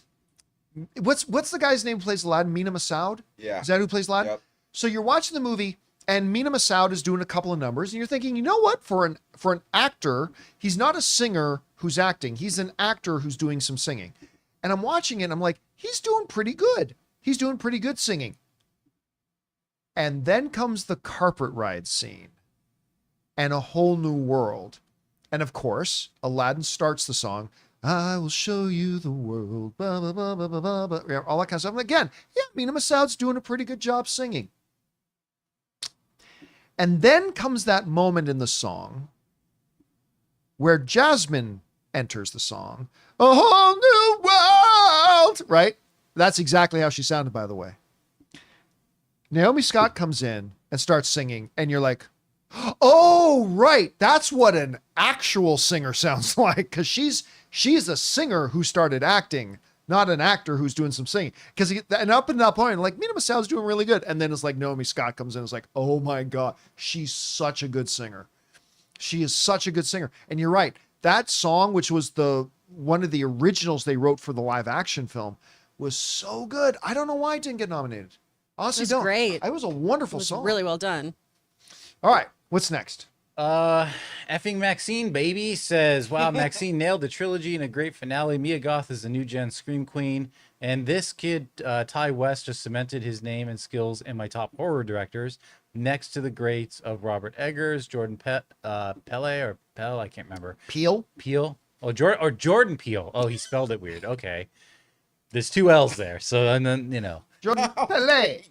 what's the guy's name who plays Aladdin? Mina Massoud? Yeah. Is that who plays Aladdin? Yep. So you're watching the movie, and Mina Massoud is doing a couple of numbers, and you're thinking, you know what? For an actor, he's not a singer who's acting. He's an actor who's doing some singing. And I'm watching it, and I'm like, he's doing pretty good. He's doing pretty good singing. And then comes the carpet ride scene and a whole new world. And of course, Aladdin starts the song, I will show you the world, blah, blah, blah, blah, blah, blah, blah, all that kind of stuff. And again, yeah, Mina Massoud's doing a pretty good job singing. And then comes that moment in the song where Jasmine enters the song, a whole new world, right? That's exactly how she sounded, by the way. Naomi Scott comes in and starts singing, and you're like, oh, right. That's what an actual singer sounds like, because she's a singer who started acting, not an actor who's doing some singing. Because and up and that point, like, Mina Massoud's doing really good. And then it's like Naomi Scott comes in and it's like, oh my God, she's such a good singer. She is such a good singer. And you're right. That song, which was one of the originals they wrote for the live action film, was so good. I don't know why it didn't get nominated. Honestly, It was don't. great. It was a wonderful It was song. really well done. All right, what's next? Effing Maxine, baby, says, wow, Maxine nailed the trilogy in a great finale. Mia Goth is the new gen Scream Queen. And this kid, Ty West, just cemented his name and skills in my top horror directors, next to the greats of Robert Eggers, Jordan Pele, I can't remember. Peel? Oh, Jordan Peele. Oh, he spelled it weird. Okay. There's two L's there. So, and then, Jordan Pele.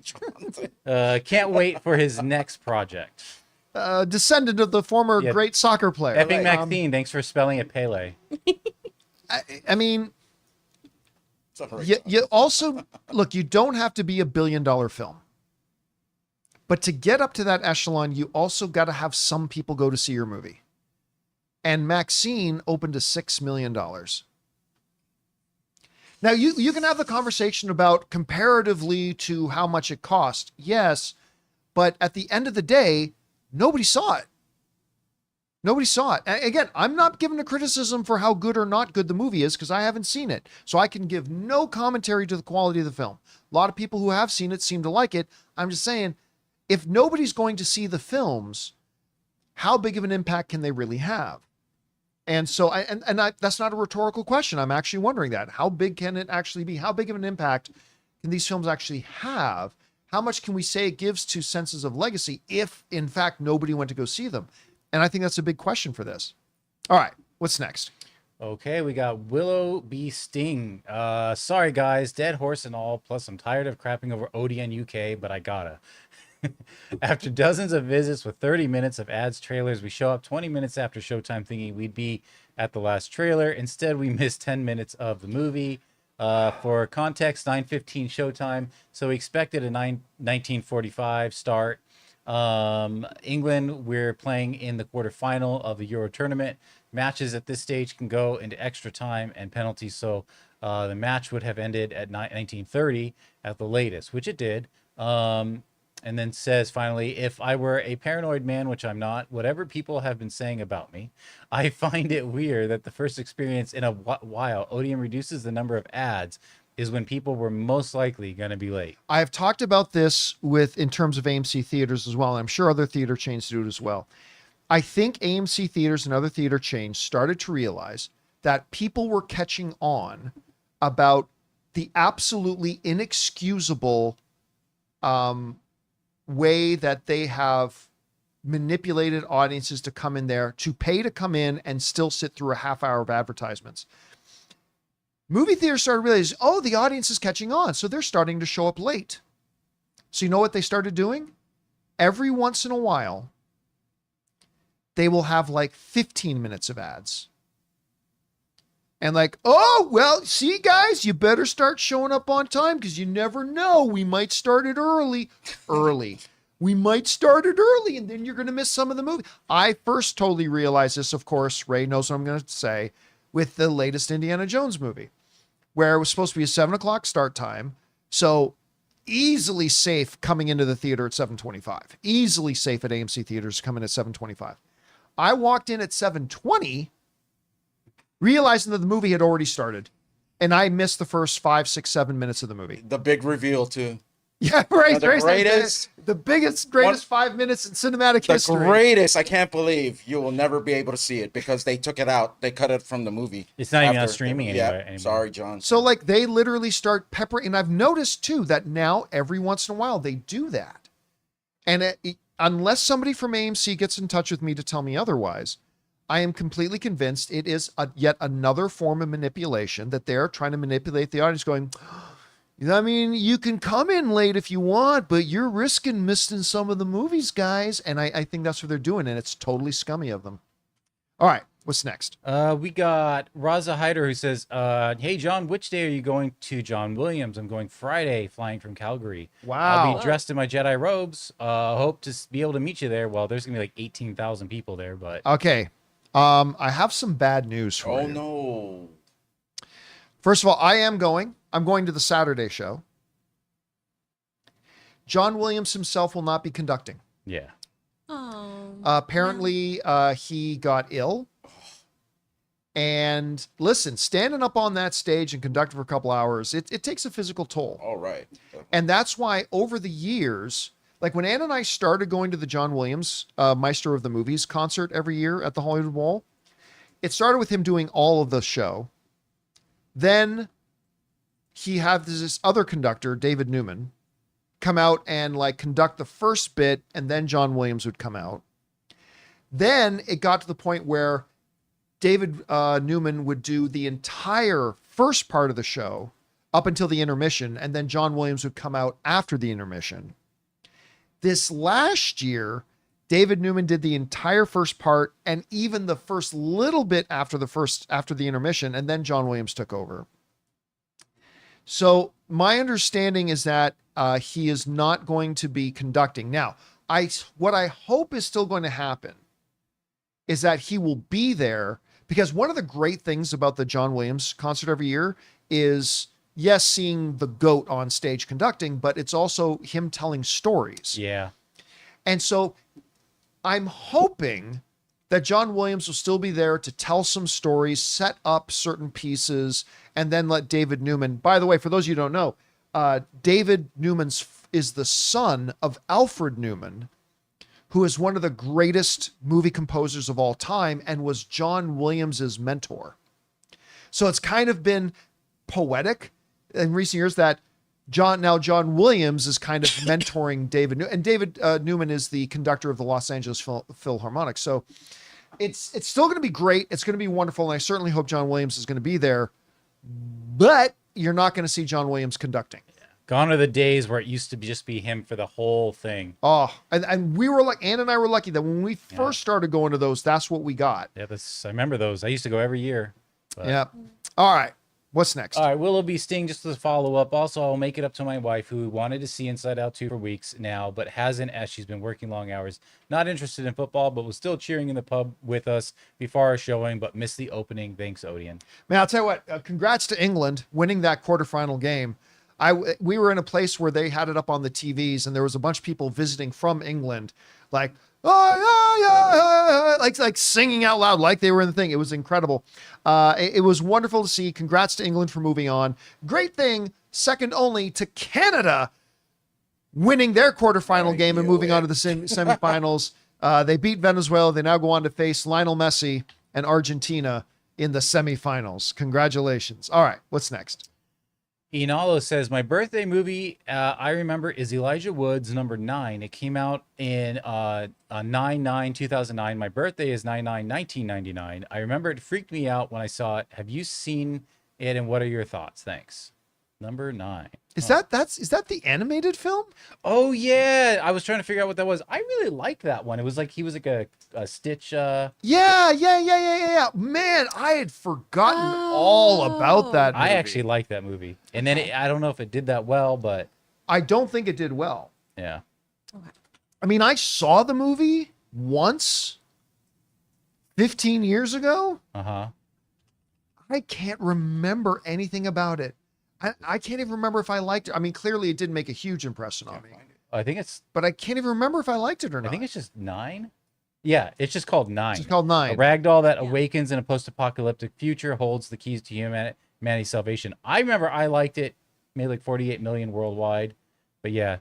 can't wait for his next project. Descendant of the former Yeah. great soccer player. Effing Maxine, thanks for spelling it Pele. I mean, Sorry. you also, look, you don't have to be a $1 billion film. But to get up to that echelon, you also got to have some people go to see your movie. And Maxine opened to $6 million. Now, you can have the conversation about comparatively to how much it cost. Yes, but at the end of the day, nobody saw it. Nobody saw it. And again, I'm not giving a criticism for how good or not good the movie is because I haven't seen it. So I can give no commentary to the quality of the film. A lot of people who have seen it seem to like it. I'm just saying, if nobody's going to see the films, how big of an impact can they really have? And so that's not a rhetorical question. I'm actually wondering that. How big can it actually be? How big of an impact can these films actually have? How much can we say it gives to senses of legacy if, in fact, nobody went to go see them? And I think that's a big question for this. All right, what's next? Okay, we got Willow B. Sting. Sorry, guys, dead horse and all. Plus, I'm tired of crapping over ODN UK, but I gotta. After dozens of visits with 30 minutes of ads, trailers, we show up 20 minutes after showtime thinking we'd be at the last trailer. Instead, we missed 10 minutes of the movie. For context, 9:15 showtime, so we expected a 1945 start. England, we're playing in the quarterfinal of the Euro tournament. Matches at this stage can go into extra time and penalties, so the match would have ended at 1930 at the latest, which it did. And then says finally, if I were a paranoid man, which I'm not, whatever people have been saying about me, I find it weird that the first experience in a while Odeon reduces the number of ads is when people were most likely going to be late. I have talked about this in terms of AMC theaters as well. And I'm sure other theater chains do it as well. I think AMC theaters and other theater chains started to realize that people were catching on about the absolutely inexcusable way that they have manipulated audiences to come in there, to pay to come in and still sit through a half hour of advertisements. Movie theaters started realizing, oh, the audience is catching on, so they're starting to show up late. So you know what they started doing? Every once in a while, they will have like 15 minutes of ads. And like, oh, well, see, guys, you better start showing up on time because you never know. We might start it early. We might start it early, and then you're going to miss some of the movie. I first totally realized this, of course, Ray knows what I'm going to say, with the latest Indiana Jones movie, where it was supposed to be a 7 o'clock start time. So easily safe coming into the theater at 7:25. Easily safe at AMC theaters coming at 7:25. I walked in at 7:20, realizing that the movie had already started, and I missed the first 5, 6, 7 minutes of the movie. The big reveal too. Yeah, right. The greatest, the greatest 5 minutes in cinematic the history. greatest. I can't believe you will never be able to see it because they took it out. They cut it from the movie. It's not even on streaming anymore. Sorry, John. So like they literally start peppering, and I've noticed too that now every once in a while they do that. And unless somebody from AMC gets in touch with me to tell me otherwise, I am completely convinced it is yet another form of manipulation, that they're trying to manipulate the audience going, I mean, you can come in late if you want, but you're risking missing some of the movies, guys. And I think that's what they're doing, and it's totally scummy of them. All right, what's next? We got Raza Hyder who says, hey, John, which day are you going to John Williams? I'm going Friday, flying from Calgary. Wow. I'll be dressed in my Jedi robes. Hope to be able to meet you there. Well, there's going to be like 18,000 people there, but... Okay. I have some bad news for you. Oh, no. First of all, I am going. I'm going to the Saturday show. John Williams himself will not be conducting. Yeah. Oh. Apparently, he got ill. And listen, standing up on that stage and conducting for a couple hours, it takes a physical toll. All right. And that's why over the years, like when Ann and I started going to the John Williams Meister of the Movies concert every year at the Hollywood Bowl, it started with him doing all of the show. Then he had this other conductor, David Newman, come out and like conduct the first bit, and then John Williams would come out. Then it got to the point where David Newman would do the entire first part of the show up until the intermission, and then John Williams would come out after the intermission. This last year, David Newman did the entire first part and even the first little bit after the intermission, and then John Williams took over. So my understanding is that he is not going to be conducting. Now, what I hope is still going to happen is that he will be there, because one of the great things about the John Williams concert every year is, yes, seeing the GOAT on stage conducting, but it's also him telling stories. Yeah. And so I'm hoping that John Williams will still be there to tell some stories, set up certain pieces, and then let David Newman... By the way, for those of you who don't know, David Newman is the son of Alfred Newman, who is one of the greatest movie composers of all time and was John Williams's mentor. So it's kind of been poetic in recent years that John Williams is kind of mentoring David Newman, and David Newman is the conductor of the Los Angeles Philharmonic. So it's still going to be great. It's going to be wonderful. And I certainly hope John Williams is going to be there, but you're not going to see John Williams conducting. Gone are the days where it used to just be him for the whole thing. Oh, and we were like, Ann and I were lucky that when we first started going to those, that's what we got. Yeah, I remember those. I used to go every year. But... Yeah. All right. What's next? All right, Willoughby Sting, just as a follow-up. Also, I'll make it up to my wife, who wanted to see Inside Out 2 for weeks now, but hasn't, as she's been working long hours. Not interested in football, but was still cheering in the pub with us before our showing, but missed the opening. Thanks, Odeon. Man, I'll tell you what, congrats to England winning that quarterfinal game. We were in a place where they had it up on the TVs, and there was a bunch of people visiting from England, like, oh, yeah, like singing out loud like they were in the thing. It was incredible. It was wonderful to see. Congrats to England for moving on. Great thing, second only to Canada winning their quarterfinal game and moving on to the semifinals. They beat Venezuela. They now go on to face Lionel Messi and Argentina in the semifinals. Congratulations. All right, what's next? Inalo says, my birthday movie, I remember, is Elijah Wood's number 9. It came out in 9/9/2009. My birthday is 9/9/1999. I remember it freaked me out when I saw it. Have you seen it, and what are your thoughts? Thanks. Number 9. Is that the animated film? Oh yeah, I was trying to figure out what that was. I really liked that one. It was like he was like a Stitch. Yeah. Man, I had forgotten all about that movie. I actually liked that movie, and then I don't know if it did that well, but I don't think it did well. Yeah. Okay. I mean, I saw the movie once 15 years ago. Uh-huh. I can't remember anything about it. I can't even remember if I liked it. I mean, clearly it didn't make a huge impression on me, I think it's but I can't even remember if I liked it or not. I think it's just 9. Yeah, it's just called 9. It's called 9. A ragdoll that awakens in a post-apocalyptic future holds the keys to humanity's salvation. I remember I liked it. Made like 48 million worldwide. But yeah.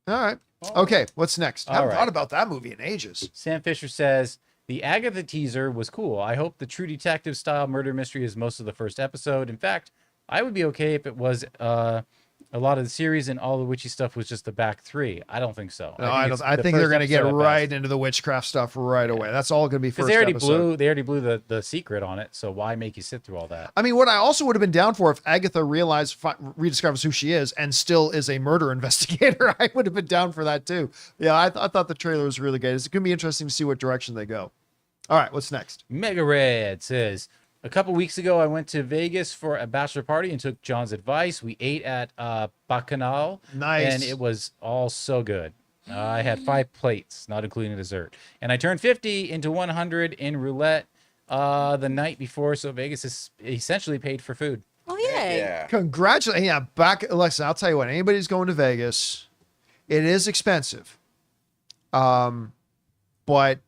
All right. Okay, what's next? I All haven't right. thought about that movie in ages. Sam Fisher says, the Agatha teaser was cool. I hope the True Detective style murder mystery is most of the first episode. In fact, I would be okay if it was a lot of the series and all the witchy stuff was just the back 3. I don't think so. No, I it's don't. I the think they're first going to get episode at right best. into the witchcraft stuff right away. That's all going to be Because first they already episode. blew the secret on it. So why make you sit through all that? I mean, what I also would have been down for if Agatha rediscovers who she is and still is a murder investigator, I would have been down for that too. Yeah, I thought the trailer was really good. It's going to be interesting to see what direction they go. All right, what's next? Mega Red says, a couple weeks ago, I went to Vegas for a bachelor party and took John's advice. We ate at Bacchanal. Nice. And it was all so good. I had 5 plates, not including dessert. And I turned 50 into 100 in roulette the night before. So Vegas is essentially paid for food. Oh, yay. Yeah. Congratulations. Yeah, listen, I'll tell you what, anybody's going to Vegas, it is expensive. But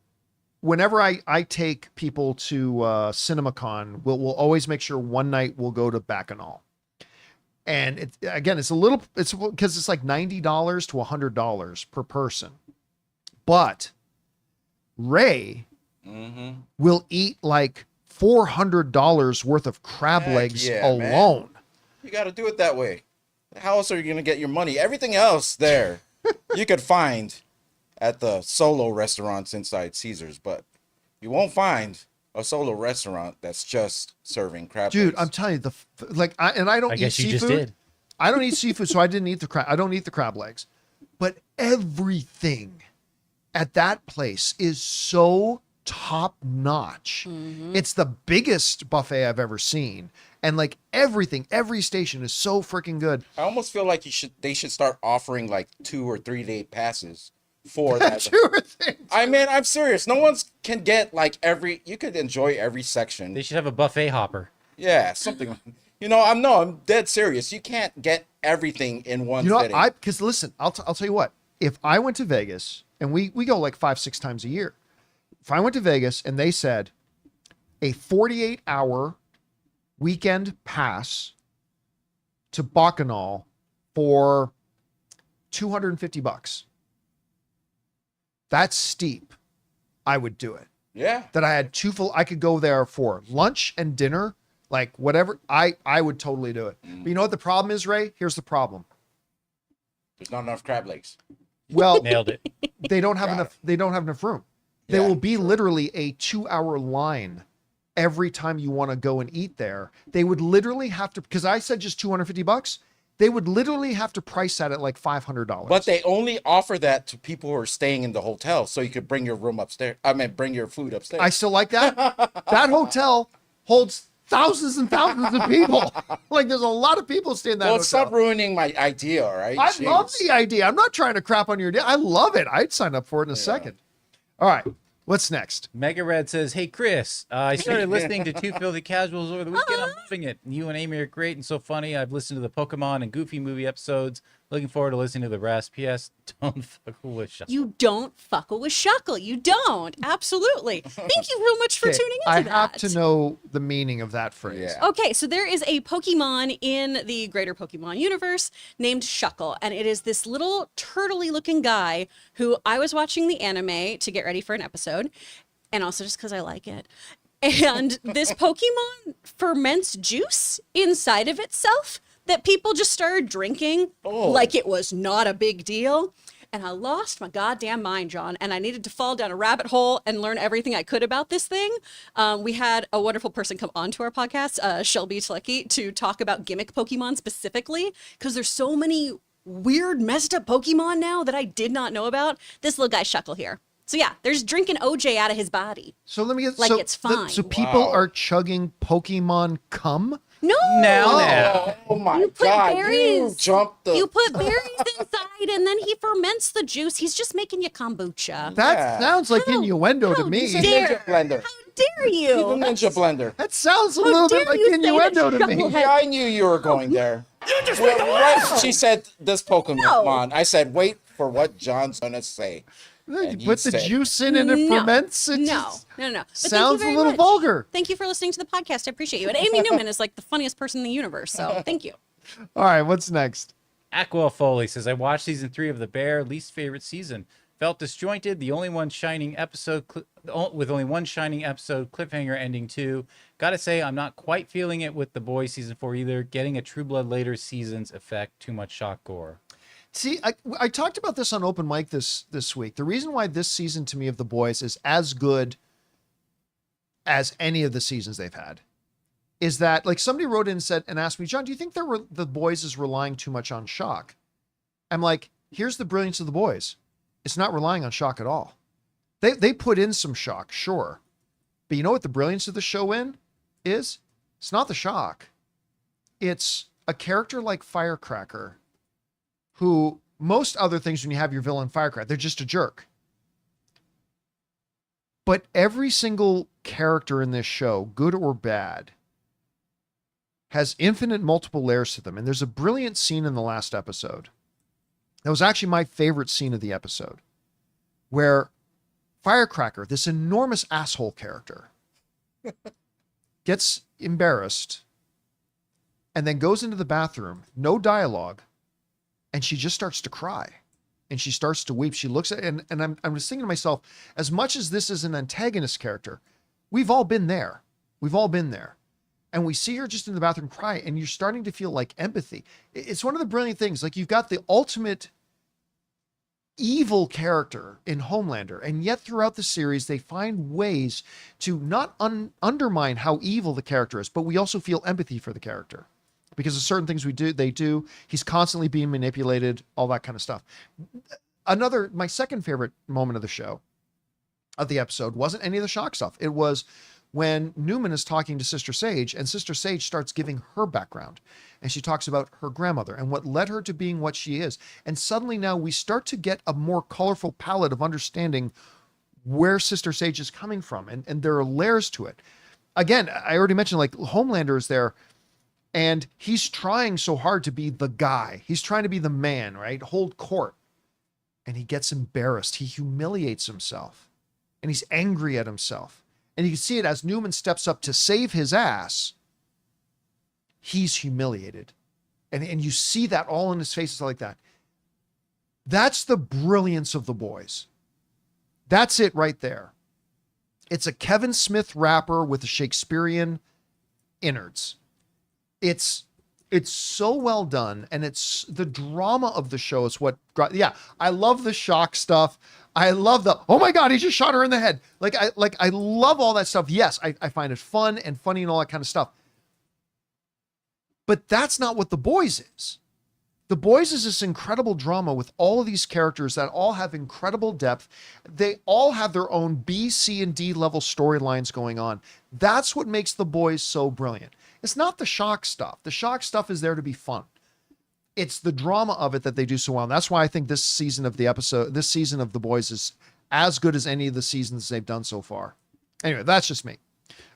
whenever I take people to CinemaCon, we'll always make sure one night we'll go to Bacchanal. And it's because it's like $90 to $100 per person. But Ray will eat like $400 worth of crab Heck legs yeah, man. alone. You got to do it that way. How else are you going to get your money? Everything else there you could find at the solo restaurants inside Caesars, but you won't find a solo restaurant that's just serving crab Dude, legs. I'm telling you, I don't I eat guess you seafood. just did. I don't eat seafood, so I didn't eat the crab. I don't eat the crab legs. But everything at that place is so top notch. It's the biggest buffet I've ever seen. And like everything, every station is so freaking good. I almost feel like they should start offering like 2 or 3 day passes for that. Sure thing. I mean, I'm serious. No one's can get like you could enjoy every section. They should have a buffet hopper. Yeah, something. I'm dead serious. You can't get everything in one You know, sitting. because listen, I'll tell you what. If I went to Vegas, and we go like 5-6 times a year. If I went to Vegas and they said a 48-hour weekend pass to Bacchanal for $250, that's steep. I would do it. Yeah. That I had I could go there for lunch and dinner, like whatever. I would totally do it. But you know what the problem is, Ray? Here's the problem. There's not enough crab legs. Well, Nailed it. they don't have enough. They don't have enough room. There Yeah, will be literally a 2-hour line every time you want to go and eat there. They would literally have to, because I said just $250. They would literally have to price that at like $500. But they only offer that to people who are staying in the hotel, so you could bring your room upstairs. I mean, bring your food upstairs. I still like that. That hotel holds thousands and thousands of people. Like there's a lot of people staying in that well, hotel. stop ruining my idea, all right? I Jeez. love the idea. I'm not trying to crap on your idea. I love it. I'd sign up for it in a second. All right. What's next? Mega Red says, "Hey Chris, I started listening to Two Filthy Casuals over the weekend. I'm loving it. You and Amy are great and so funny. I've listened to the Pokemon and Goofy movie episodes. Looking forward to listening to the rest. P.S. Don't fuck with Shuckle." You don't fuckle with Shuckle. You don't. Absolutely. Thank you so much for Okay, tuning into I that. have to know the meaning of that phrase. Yeah. Okay, so there is a Pokemon in the greater Pokemon universe named Shuckle, and it is this little turtley looking guy who I was watching the anime to get ready for an episode, and also just because I like it. And this Pokemon ferments juice inside of itself that people just started drinking like it was not a big deal. And I lost my goddamn mind, John, and I needed to fall down a rabbit hole and learn everything I could about this thing. We had a wonderful person come onto our podcast, Shelby Tlecki, to talk about gimmick Pokemon specifically, because there's so many weird, messed up Pokemon now that I did not know about. This little guy, Shuckle, here. So yeah, there's drinking OJ out of his body. So let me get Like it's fine. So people Wow. are chugging Pokemon cum? No! Now. Oh my You put God! You berries. jumped the. You put berries inside, and then he ferments the juice. He's just making you kombucha. That Yeah. sounds like How- innuendo to how me. It's a dare- Ninja blender. How dare It's a you? Ninja blender. That sounds a How little bit dare like you say that innuendo to me. Shuckle Yeah, I knew you were going there. You just wait what? She said this Pokemon. No. I said, wait for what John's gonna say. You And he put the said- juice in and it ferments. It No, just no. But thank you sounds a very little much. vulgar. Thank you for listening to the podcast. I appreciate you. And Amy Newman is like the funniest person in the universe. So thank you. All right, what's next? Aqua Foley says, I watched season 3 of The Bear, least favorite season. Felt disjointed. With only one shining episode, cliffhanger ending too. Gotta say, I'm not quite feeling it with The Boys season 4 either. Getting a True Blood later seasons effect. Too much shock gore. See, I talked about this on open mic this week. The reason why this season to me of The Boys is as good as any of the seasons they've had is that, like, somebody wrote in and said and asked me, John, do you think The Boys is relying too much on shock? I'm like, here's the brilliance of The Boys. It's not relying on shock at all. They put in some shock, sure. But you know what the brilliance of the show is? It's not the shock. It's a character like Firecracker, who most other things when you have your villain Firecracker, they're just a jerk. But every single character in this show, good or bad, has infinite multiple layers to them. And there's a brilliant scene in the last episode. That was actually my favorite scene of the episode, where Firecracker, this enormous asshole character, gets embarrassed and then goes into the bathroom, no dialogue, and she just starts to cry and she starts to weep. She looks at it, and I'm just thinking to myself, as much as this is an antagonist character, we've all been there. We've all been there. And we see her just in the bathroom cry, and you're starting to feel like empathy. It's one of the brilliant things. Like, you've got the ultimate evil character in Homelander, and yet throughout the series, they find ways to not undermine how evil the character is, but we also feel empathy for the character. Because of certain things they do, he's constantly being manipulated, all that kind of stuff. My second favorite moment of the episode, wasn't any of the shock stuff. It was when Newman is talking to Sister Sage, and Sister Sage starts giving her background. And she talks about her grandmother and what led her to being what she is. And suddenly now we start to get a more colorful palette of understanding where Sister Sage is coming from. And there are layers to it. Again, I already mentioned, like, Homelander is there, and he's trying so hard to be the guy. He's trying to be the man, right? Hold court. And he gets embarrassed. He humiliates himself. And he's angry at himself. And you can see it as Newman steps up to save his ass. He's humiliated. And you see that all in his face, stuff like that. That's the brilliance of The Boys. That's it right there. It's a Kevin Smith rapper with a Shakespearean innards. It's so well done, and it's the drama of the show is what. Yeah, I love the shock stuff. I love the, oh my God, he just shot her in the head. I love all that stuff. Yes, I find it fun and funny and all that kind of stuff. But that's not what The Boys is. The Boys is this incredible drama with all of these characters that all have incredible depth. They all have their own B, C, and D level storylines going on. That's what makes The Boys so brilliant. It's not the shock stuff. The shock stuff is there to be fun. It's the drama of it that they do so well. And that's why I think this season of The Boys is as good as any of the seasons they've done so far. Anyway, that's just me.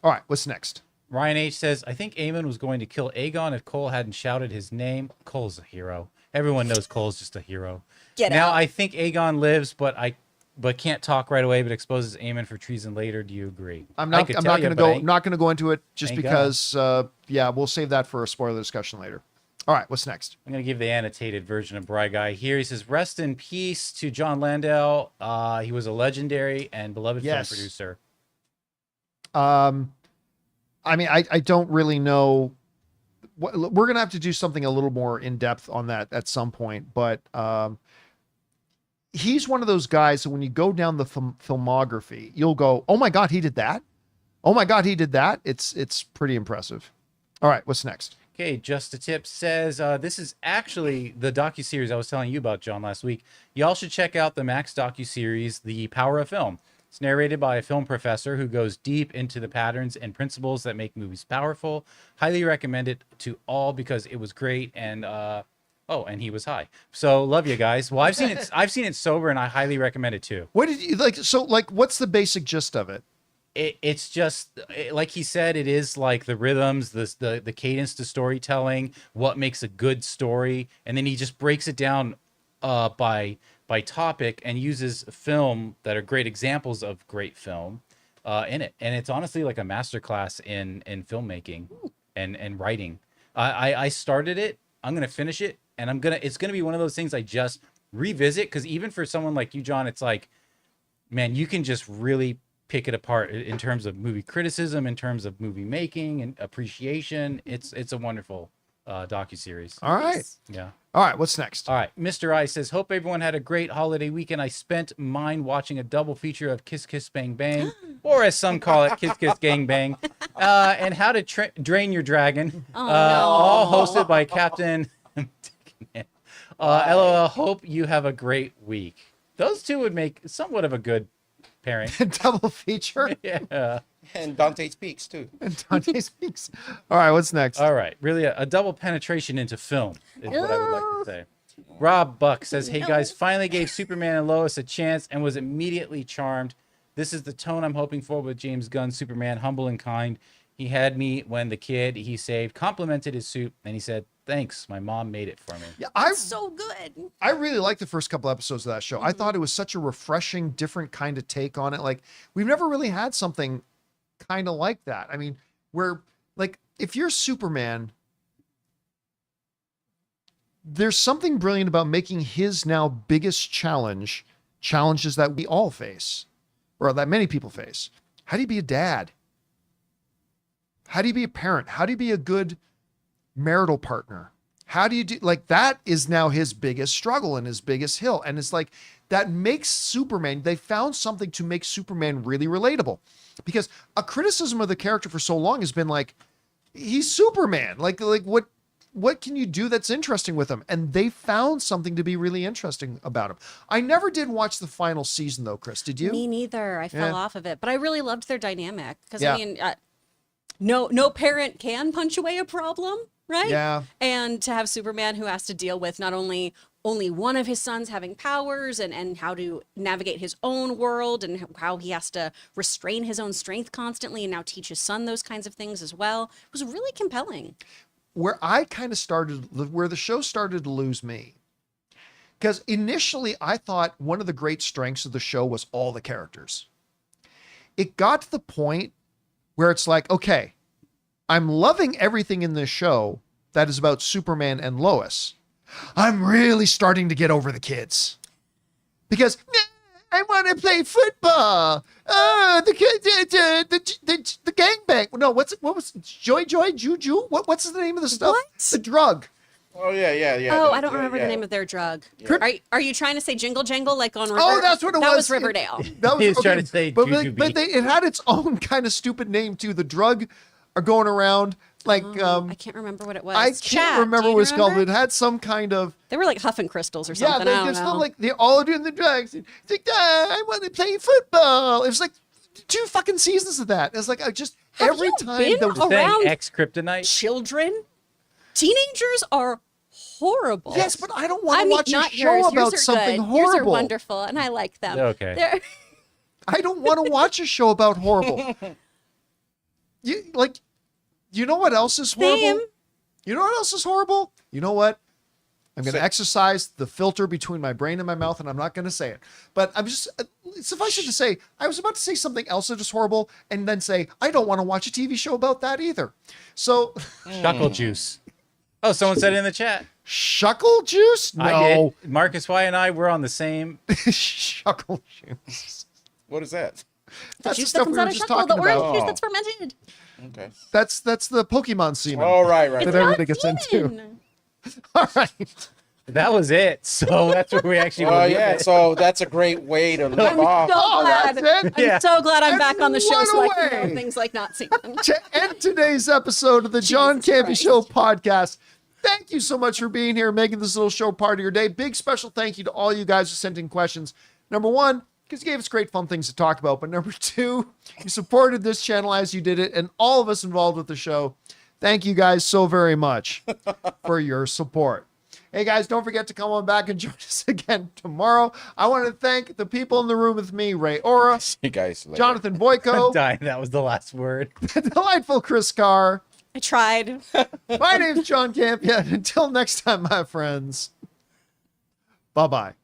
All right, what's next? Ryan H says, I think Eamon was going to kill Aegon if Cole hadn't shouted his name. Cole's a hero. Everyone knows Cole's just a hero. Get now, out. I think Aegon lives, but can't talk right away, but exposes Aemon for treason later. Do you agree? I'm not going to go into it just because we'll save that for a spoiler discussion later. All right, what's next? I'm going to give the annotated version of Bry Guy here. He says, rest in peace to John Landau. He was a legendary and beloved film producer. I mean, I don't really know. We're going to have to do something a little more in depth on that at some point, but he's one of those guys that when you go down the filmography, you'll go, oh my God, he did that. Oh my God, he did that. It's pretty impressive. All right, what's next? Okay, Just a Tip says, this is actually the docuseries I was telling you about, John, last week. Y'all should check out the Max docuseries, The Power of Film. It's narrated by a film professor who goes deep into the patterns and principles that make movies powerful. Highly recommend it to all because it was great, and and he was high. So love you guys. Well, I've seen it sober, and I highly recommend it too. What did you like? So, like, what's the basic gist of it? it's just like he said, it is like the rhythms, the cadence to storytelling, what makes a good story, and then he just breaks it down by topic and uses film that are great examples of great film in it. And it's honestly like a masterclass in filmmaking and writing. I started it, I'm gonna finish it, and it's gonna be one of those things I just revisit, because even for someone like you, John, it's like, man, you can just really pick it apart in terms of movie criticism, in terms of movie making and appreciation. It's a wonderful docuseries. All right. Yeah. All right. What's next? All right. Mr. I says, hope everyone had a great holiday weekend. I spent mine watching a double feature of Kiss Kiss Bang Bang, or as some call it, Kiss Kiss Gang Bang, and How to Drain Your Dragon, all hosted by Captain. LOL. Hope you have a great week. Those two would make somewhat of a good pairing. Double feature. Yeah. And Dante Speaks too. And Dante Speaks. All right, what's next? All right. Really a double penetration into film is what I would like to say. Rob Buck says, hey guys, finally gave Superman and Lois a chance and was immediately charmed. This is the tone I'm hoping for with James Gunn's Superman, humble and kind. He had me when the kid he saved complimented his suit, and he said, thanks, my mom made it for me. Yeah, That's so good. I really liked the first couple episodes of that show. I thought it was such a refreshing, different kind of take on it. Like, we've never really had something kind of like that. I mean, where, like, if you're Superman, there's something brilliant about making his now biggest challenges that we all face, or that many people face. How do you be a dad? How do you be a parent? How do you be a good marital partner? How do you do, like, that is now his biggest struggle and his biggest hill. And it's like, that makes Superman, they found something to make Superman really relatable, because a criticism of the character for so long has been like, he's Superman. Like what can you do that's interesting with him? And they found something to be really interesting about him. I never did watch the final season though, Chris. Did you? Me neither. I fell off of it, but I really loved their dynamic, because Yeah. I mean, no parent can punch away a problem, right? Yeah. And to have Superman who has to deal with not only one of his sons having powers and how to navigate his own world and how he has to restrain his own strength constantly and now teach his son those kinds of things as well, it was really compelling. Where I kind of where the show started to lose me, because initially I thought one of the great strengths of the show was all the characters. It got to the point where it's like, okay, I'm loving everything in this show that is about Superman and Lois. I'm really starting to get over the kids, because I want to play football. Oh, the gangbang. No, what was Joy Juju? What's the name of the stuff? What? The drug. Oh yeah. Oh, I don't remember the name of their drug. Are you trying to say Jingle Jangle like on River? Oh, that's what it was. That was Riverdale. That was, He was trying to say but Jujubee. it had its own kind of stupid name too. The drug are going around like I can't remember what it was. I can't Chad, remember do you what it's called, but remember? it had some kind of They were like huffing crystals or something. yeah. I don't know. Like they're all doing the drugs. It's like I want to play football. It was like 2 fucking seasons of that. It's like I just Have every you time been there was Saying around X Kryptonite. children? Teenagers are horrible. yes, but I don't want I to mean, watch a not show yours. about Yours are something good. Yours are horrible. wonderful, and I like them. Okay. They're- I don't want to watch a show about horrible. You know what else is horrible? Same. You know what else is horrible? You know what? I'm going to Say- exercise the filter between my brain and my mouth, and I'm not going to say it. But I'm just, suffice it to say, I was about to say something else that is horrible, and then say, I don't want to watch a TV show about that either. So, Shuckle juice. Oh, someone said it in the chat. Shuckle Juice? I No. did. Marcus Y and I were on the same. Shuckle Juice. What is that? That's the juice stuff that we comes were out of just Shuckle, talking the orange about. juice that's fermented. Okay. That's the Pokemon semen. All right. That It's everybody not gets into. semen. All right. That was it. So that's where we actually. Well, will leave yeah. it. So that's a great way to live off. So Oh, glad. that's it? I'm Yeah. so glad I'm And back on the show what so a I can way. know things like not semen. To end today's episode of the John Jesus Campea Christ. Show podcast. Thank you so much for being here, making this little show part of your day. Big special thank you to all you guys who sent in questions. Number one, because you gave us great fun things to talk about. But number two, you supported this channel as you did it, and all of us involved with the show. Thank you guys so very much for your support. Hey guys, don't forget to come on back and join us again tomorrow. I want to thank the people in the room with me, Ray Ora, See you guys later. Jonathan Boyko, Dying, that was the last word. the delightful Chris Carr. I tried. My name's John Campea. And until next time, my friends, bye-bye.